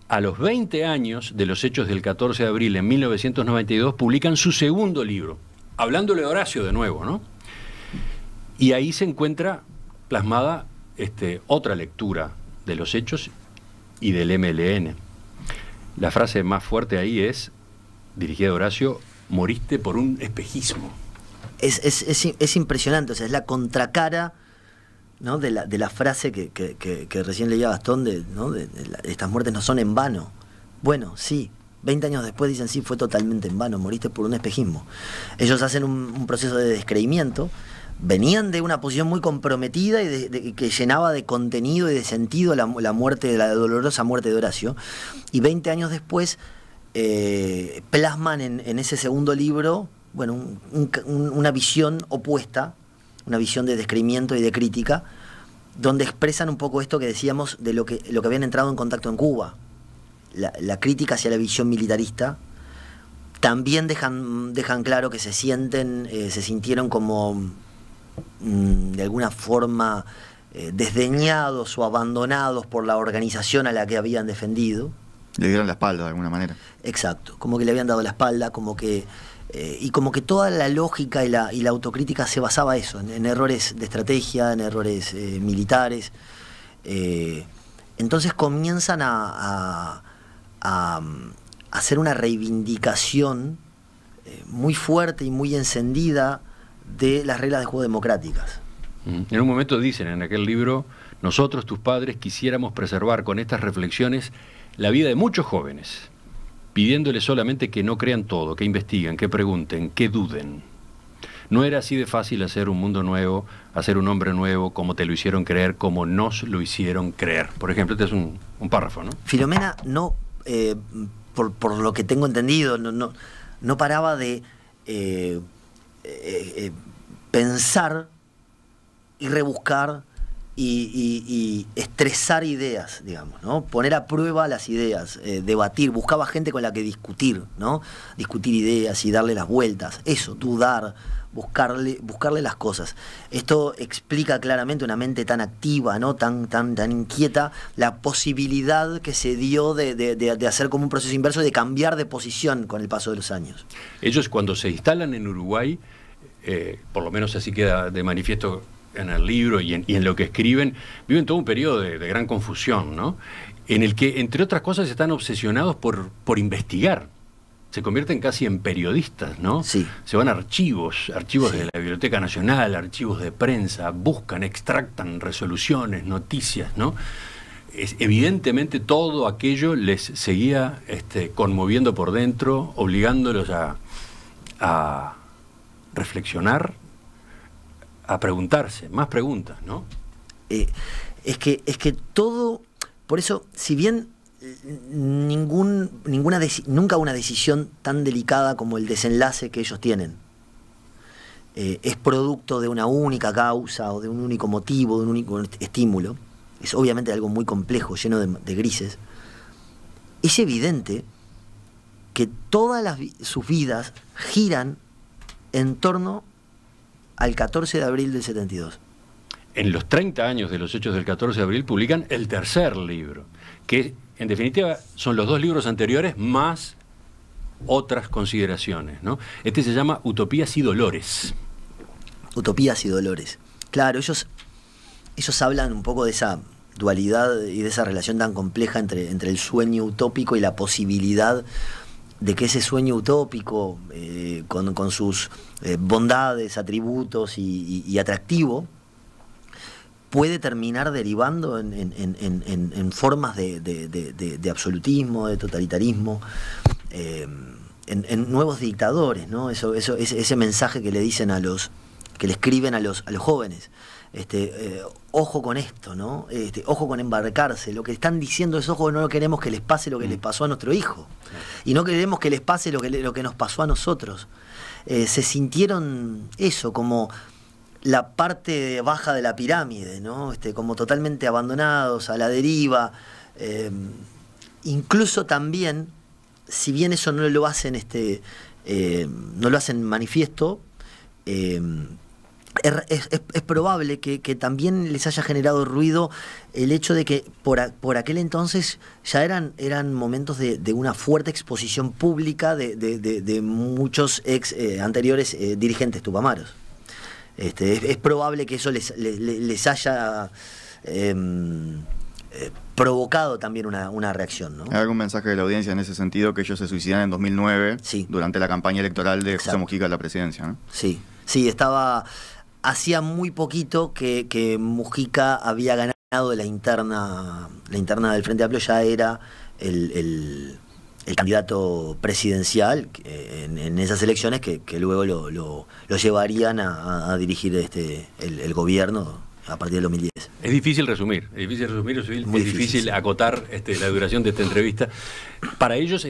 a los 20 años de los hechos del 14 de abril en 1992 publican su segundo libro, hablándole de Horacio de nuevo, ¿no? Y ahí se encuentra plasmada otra lectura de los hechos y del MLN. La frase más fuerte ahí es, dirigida a Horacio: moriste por un espejismo. es impresionante, o sea, es la contracara, ¿no?, de la frase que recién leía Gastón, ¿no?, estas muertes no son en vano. Bueno, sí, 20 años después dicen sí, fue totalmente en vano, moriste por un espejismo. Ellos hacen un proceso de descreimiento, venían de una posición muy comprometida y que llenaba de contenido y de sentido la muerte, la dolorosa muerte de Horacio, y 20 años después plasman en ese segundo libro, bueno, una visión opuesta, una visión de descreimiento y de crítica, donde expresan un poco esto que decíamos de lo que habían entrado en contacto en Cuba. La crítica hacia la visión militarista. También dejan claro que se sintieron como de alguna forma desdeñados o abandonados por la organización a la que habían defendido. Le dieron la espalda de alguna manera. Exacto, como que le habían dado la espalda, como que toda la lógica y la autocrítica se basaba eso, en errores de estrategia, en errores militares. Entonces comienzan a hacer una reivindicación muy fuerte y muy encendida de las reglas de juego democráticas. En un momento dicen en aquel libro: nosotros, tus padres, quisiéramos preservar con estas reflexiones la vida de muchos jóvenes, pidiéndoles solamente que no crean todo, que investiguen, que pregunten, que duden. No era así de fácil hacer un mundo nuevo, hacer un hombre nuevo, como te lo hicieron creer, como nos lo hicieron creer. Por ejemplo, este es un párrafo, ¿no? Filomena no, por lo que tengo entendido, no paraba de pensar y rebuscar y estresar ideas, digamos, ¿no? Poner a prueba las ideas, debatir, buscaba gente con la que discutir, ¿no? Discutir ideas y darle las vueltas, eso, dudar, buscarle las cosas. Esto explica claramente una mente tan activa, ¿no?, tan inquieta, la posibilidad que se dio de hacer como un proceso inverso, de cambiar de posición con el paso de los años. Ellos, cuando se instalan en Uruguay, por lo menos así queda de manifiesto en el libro y en lo que escriben, viven todo un periodo de gran confusión, ¿no?, en el que, entre otras cosas, están obsesionados por investigar. Se convierten casi en periodistas, ¿no? Sí. Se van a archivos sí. de la Biblioteca Nacional, archivos de prensa, buscan, extractan resoluciones, noticias, ¿no? Evidentemente todo aquello les seguía conmoviendo por dentro, obligándolos a reflexionar, a preguntarse, más preguntas, ¿no? Es que todo, por eso, si bien nunca una decisión tan delicada como el desenlace que ellos tienen es producto de una única causa o de un único motivo, de un único estímulo, es obviamente algo muy complejo, lleno de grises, es evidente que todas sus vidas giran en torno al 14 de abril del 72. En los 30 años de los hechos del 14 de abril publican el tercer libro, que en definitiva son los dos libros anteriores más otras consideraciones, ¿no? Este se llama Utopías y Dolores. Utopías y Dolores. Claro, ellos hablan un poco de esa dualidad y de esa relación tan compleja entre el sueño utópico y la posibilidad de que ese sueño utópico, con sus bondades, atributos y atractivo, puede terminar derivando en formas de absolutismo, de totalitarismo, en nuevos dictadores, ¿no? Ese mensaje que le dicen que le escriben a los jóvenes. Ojo con esto, ¿no? Ojo con embarcarse. Lo que están diciendo es: ojo, no queremos que les pase lo que les pasó a nuestro hijo. Y no queremos que les pase lo que nos pasó a nosotros. Se sintieron eso, como la parte baja de la pirámide, ¿no? Como totalmente abandonados, a la deriva. Incluso también, si bien eso no lo hacen, no lo hacen manifiesto, es probable que también les haya generado ruido el hecho de que por aquel entonces ya eran momentos de una fuerte exposición pública de muchos anteriores dirigentes tupamaros. Es probable que eso les haya provocado también una reacción, ¿no? ¿Hay algún mensaje de la audiencia en ese sentido, que ellos se suicidan en 2009, sí, durante la campaña electoral de exacto, José Mujica a la presidencia, ¿no? Sí. Sí, hacía muy poquito que Mujica había ganado de la interna del Frente Amplio, ya era el candidato presidencial en esas elecciones que luego lo llevarían a dirigir el gobierno a partir del 2010. Es difícil resumir, es difícil acotar la duración de esta entrevista. Para ellos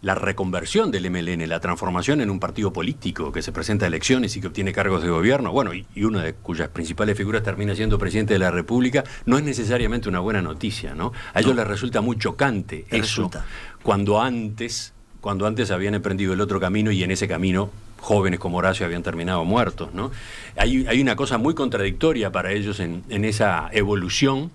la reconversión del MLN, la transformación en un partido político que se presenta a elecciones y que obtiene cargos de gobierno, bueno, y una de cuyas principales figuras termina siendo presidente de la República, no es necesariamente una buena noticia, ¿no? A ellos les resulta muy chocante eso, cuando antes habían emprendido el otro camino y en ese camino jóvenes como Horacio habían terminado muertos, ¿no? Hay una cosa muy contradictoria para ellos en esa evolución.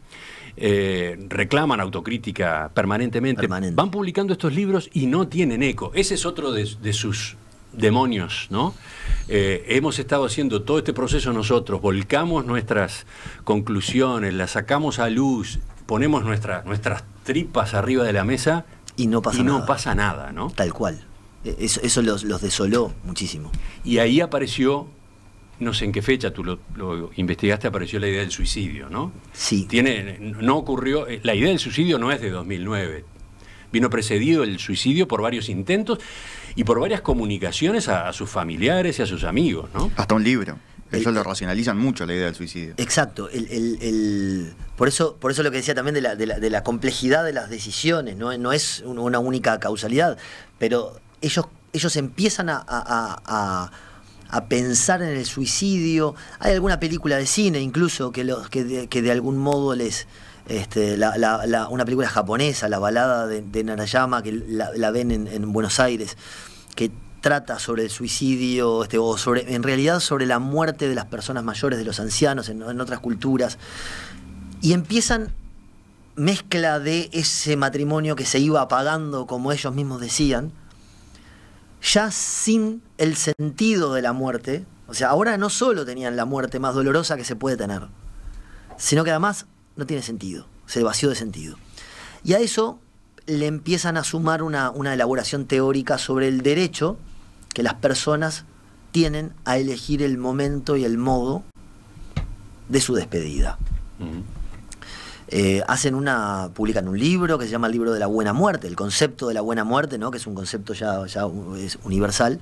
Reclaman autocrítica permanentemente. Van publicando estos libros y no tienen eco. Ese es otro de sus demonios, ¿no? Hemos estado haciendo todo este proceso nosotros, volcamos nuestras conclusiones, las sacamos a luz, ponemos nuestras tripas arriba de la mesa y no pasa nada, ¿no? Tal cual. Eso los desoló muchísimo. Y ahí apareció, no sé en qué fecha tú lo investigaste, apareció la idea del suicidio, ¿no? Sí. No ocurrió, la idea del suicidio no es de 2009. Vino precedido el suicidio por varios intentos y por varias comunicaciones a sus familiares y a sus amigos, ¿no? Hasta un libro. Ellos lo racionalizan mucho, la idea del suicidio. Exacto. Por eso lo que decía también de la complejidad de las decisiones, no es una única causalidad, pero ellos empiezan a pensar en el suicidio. Hay alguna película de cine incluso que de algún modo les... una película japonesa, La balada de Narayama, que la ven en Buenos Aires, que trata sobre el suicidio, o en realidad sobre la muerte de las personas mayores, de los ancianos en otras culturas, y empiezan mezcla de ese matrimonio que se iba apagando, como ellos mismos decían, ya sin el sentido de la muerte. O sea, ahora no solo tenían la muerte más dolorosa que se puede tener, sino que además no tiene sentido, se vació de sentido. Y a eso le empiezan a sumar una elaboración teórica sobre el derecho que las personas tienen a elegir el momento y el modo de su despedida. Publican un libro que se llama el libro de la buena muerte, el concepto de la buena muerte, ¿no? Que es un concepto ya es universal,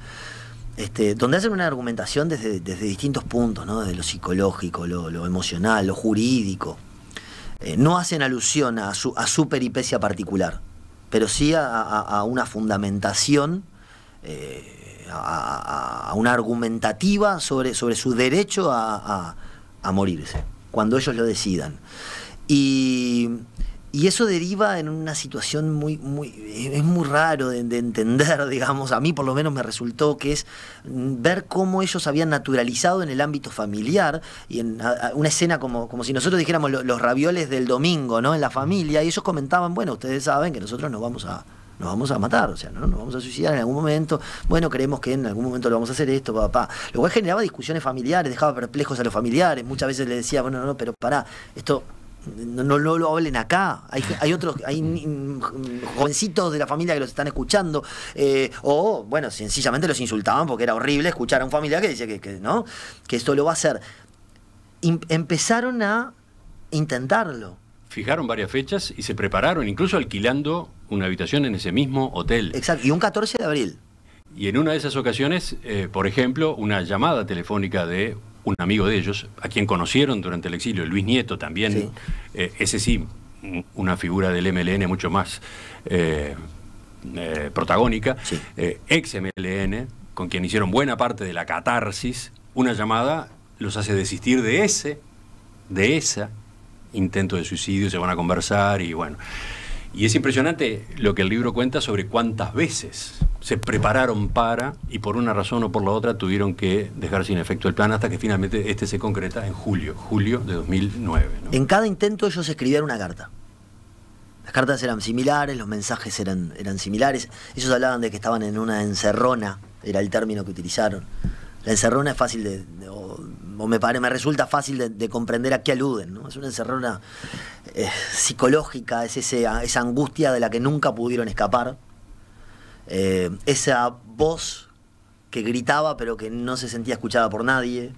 donde hacen una argumentación desde distintos puntos, ¿no? Desde lo psicológico, lo emocional, lo jurídico. No hacen alusión a su peripecia particular, pero sí a una fundamentación, a una argumentativa sobre su derecho a morirse, cuando ellos lo decidan. Y eso deriva en una situación es muy raro de entender, digamos. A mí por lo menos me resultó que es ver cómo ellos habían naturalizado en el ámbito familiar y en una escena como si nosotros dijéramos los ravioles del domingo, ¿no? En la familia, y ellos comentaban, bueno, ustedes saben que nosotros nos vamos a matar, o sea, ¿no? Nos vamos a suicidar en algún momento, bueno, creemos que en algún momento lo vamos a hacer esto, papá. Lo cual generaba discusiones familiares, dejaba perplejos a los familiares. Muchas veces les decía, bueno, no, pero pará, esto no lo hablen acá. Hay jovencitos de la familia que los están escuchando, o bueno, sencillamente los insultaban porque era horrible escuchar a un familiar que decía que esto lo va a hacer. Empezaron a intentarlo. Fijaron varias fechas y se prepararon, incluso alquilando una habitación en ese mismo hotel. Exacto, y un 14 de abril. Y en una de esas ocasiones, por ejemplo, una llamada telefónica de un amigo de ellos, a quien conocieron durante el exilio, Luis Nieto también, sí. Ese sí, una figura del MLN mucho más protagónica, sí. Ex MLN, con quien hicieron buena parte de la catarsis. Una llamada los hace desistir de esa intento de suicidio, se van a conversar y bueno. Y es impresionante lo que el libro cuenta sobre cuántas veces se prepararon y por una razón o por la otra tuvieron que dejar sin efecto el plan hasta que finalmente se concreta en julio de 2009, ¿no? En cada intento ellos escribían una carta. Las cartas eran similares, los mensajes eran similares. Ellos hablaban de que estaban en una encerrona, era el término que utilizaron. La encerrona es fácil me resulta fácil de comprender a qué aluden, ¿no? Es una encerrona psicológica, es esa angustia de la que nunca pudieron escapar, esa voz que gritaba pero que no se sentía escuchada por nadie.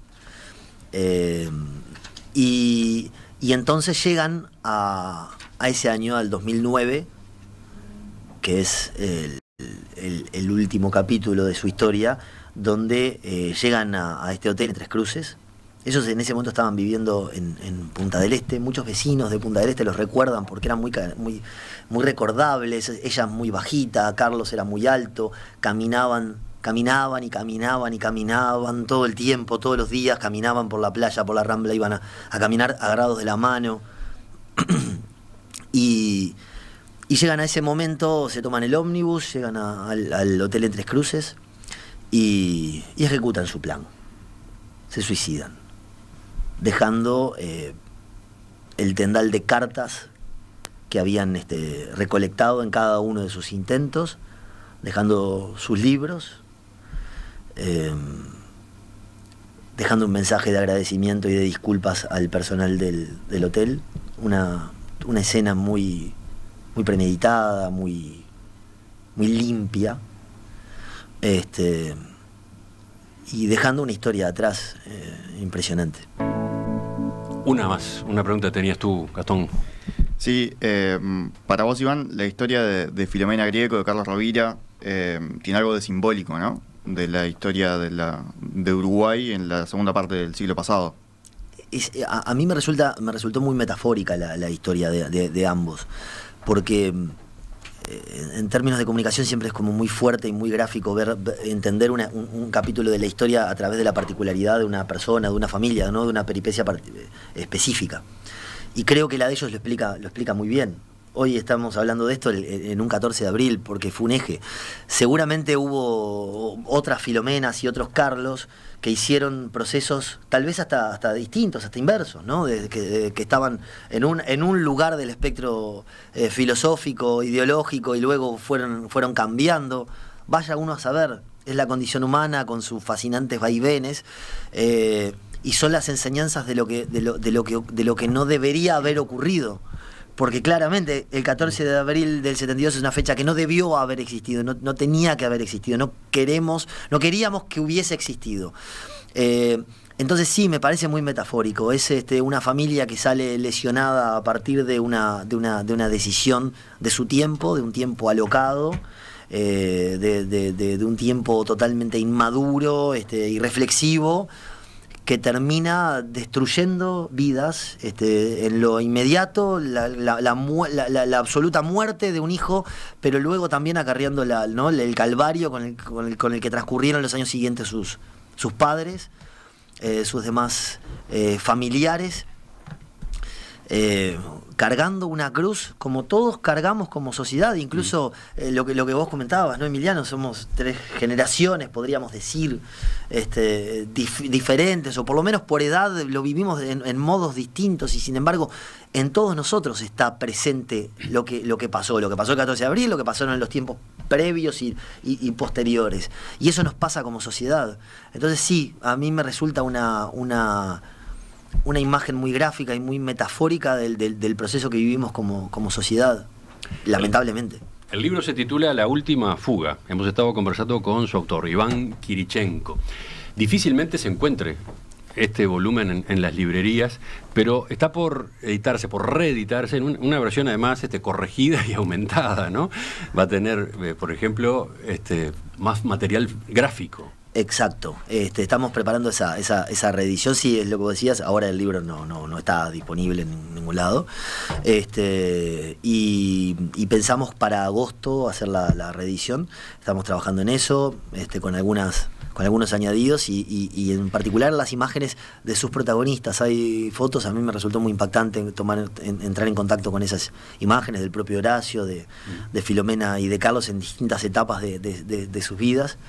Y entonces llegan a ese año, al 2009, que es el último capítulo de su historia, donde llegan a este hotel en Tres Cruces. Ellos en ese momento estaban viviendo en Punta del Este. Muchos vecinos de Punta del Este los recuerdan porque eran muy recordables. Ella muy bajita, Carlos era muy alto, caminaban todo el tiempo, todos los días, caminaban por la playa, por la Rambla, iban a caminar agarrados de la mano. Y llegan a ese momento, se toman el ómnibus, llegan al hotel en Tres Cruces y ejecutan su plan. Se suicidan, dejando el tendal de cartas que habían recolectado en cada uno de sus intentos, dejando sus libros, dejando un mensaje de agradecimiento y de disculpas al personal del hotel. Una escena muy premeditada, muy limpia, y dejando una historia atrás impresionante. Una pregunta tenías tú, Gastón. Sí, para vos, Iván, la historia de Filomena Grieco, de Carlos Rovira, tiene algo de simbólico, ¿no? De la historia de Uruguay en la segunda parte del siglo pasado. A mí me resultó muy metafórica la historia de ambos, porque en términos de comunicación siempre es como muy fuerte y muy gráfico entender un capítulo de la historia a través de la particularidad de una persona, de una familia, ¿no? De una peripecia específica. Y creo que la de ellos lo explica muy bien. Hoy estamos hablando de esto en un 14 de abril, porque fue un eje. Seguramente hubo otras Filomenas y otros Carlos que hicieron procesos tal vez hasta distintos, hasta inversos, ¿no? Que estaban en un lugar del espectro filosófico, ideológico, y luego fueron cambiando. Vaya uno a saber, es la condición humana con sus fascinantes vaivenes, y son las enseñanzas de lo que no debería haber ocurrido. Porque claramente el 14 de abril del 72 es una fecha que no debió haber existido, no tenía que haber existido, no queríamos que hubiese existido. Entonces sí, me parece muy metafórico. Es una familia que sale lesionada a partir de una decisión de su tiempo, de un tiempo alocado, de un tiempo totalmente inmaduro, irreflexivo, que termina destruyendo vidas en lo inmediato, la absoluta muerte de un hijo, pero luego también acarreando el calvario con el que transcurrieron los años siguientes sus padres, sus demás familiares, cargando una cruz como todos cargamos como sociedad. Incluso lo que vos comentabas, ¿no, Emiliano? Somos 3 generaciones, podríamos decir, diferentes, o por lo menos por edad lo vivimos en modos distintos, y sin embargo en todos nosotros está presente lo que pasó el 14 de abril, lo que pasó en los tiempos previos y posteriores, y eso nos pasa como sociedad. Entonces sí, a mí me resulta una imagen muy gráfica y muy metafórica del proceso que vivimos como sociedad, lamentablemente. El libro se titula La última fuga. Hemos estado conversando con su autor, Iván Kirichenko. Difícilmente se encuentre este volumen en las librerías, pero está por reeditarse en una versión además corregida y aumentada, ¿no? Va a tener, por ejemplo, más material gráfico. Exacto, estamos preparando esa reedición. Sí, es lo que vos decías, ahora el libro no está disponible en ningún lado, y pensamos para agosto hacer la reedición. Estamos trabajando en eso, con algunos añadidos, y en particular las imágenes de sus protagonistas. Hay fotos, a mí me resultó muy impactante entrar en contacto con esas imágenes del propio Horacio, de Filomena y de Carlos en distintas etapas de sus vidas.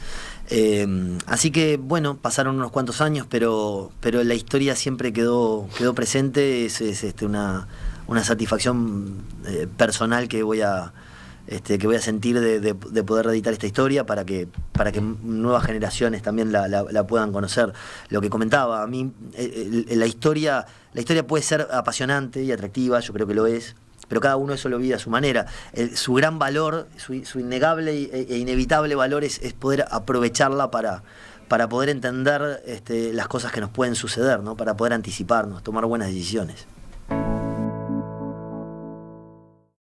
Así que bueno, pasaron unos cuantos años, pero la historia siempre quedó presente. Es una satisfacción personal que voy a sentir de poder reeditar esta historia para que nuevas generaciones también la puedan conocer. Lo que comentaba, a mí la historia puede ser apasionante y atractiva, yo creo que lo es. pero cada uno eso lo vive a su manera. Su gran valor, su innegable e inevitable valor es poder aprovecharla para poder entender las cosas que nos pueden suceder, ¿no? Para poder anticiparnos, tomar buenas decisiones.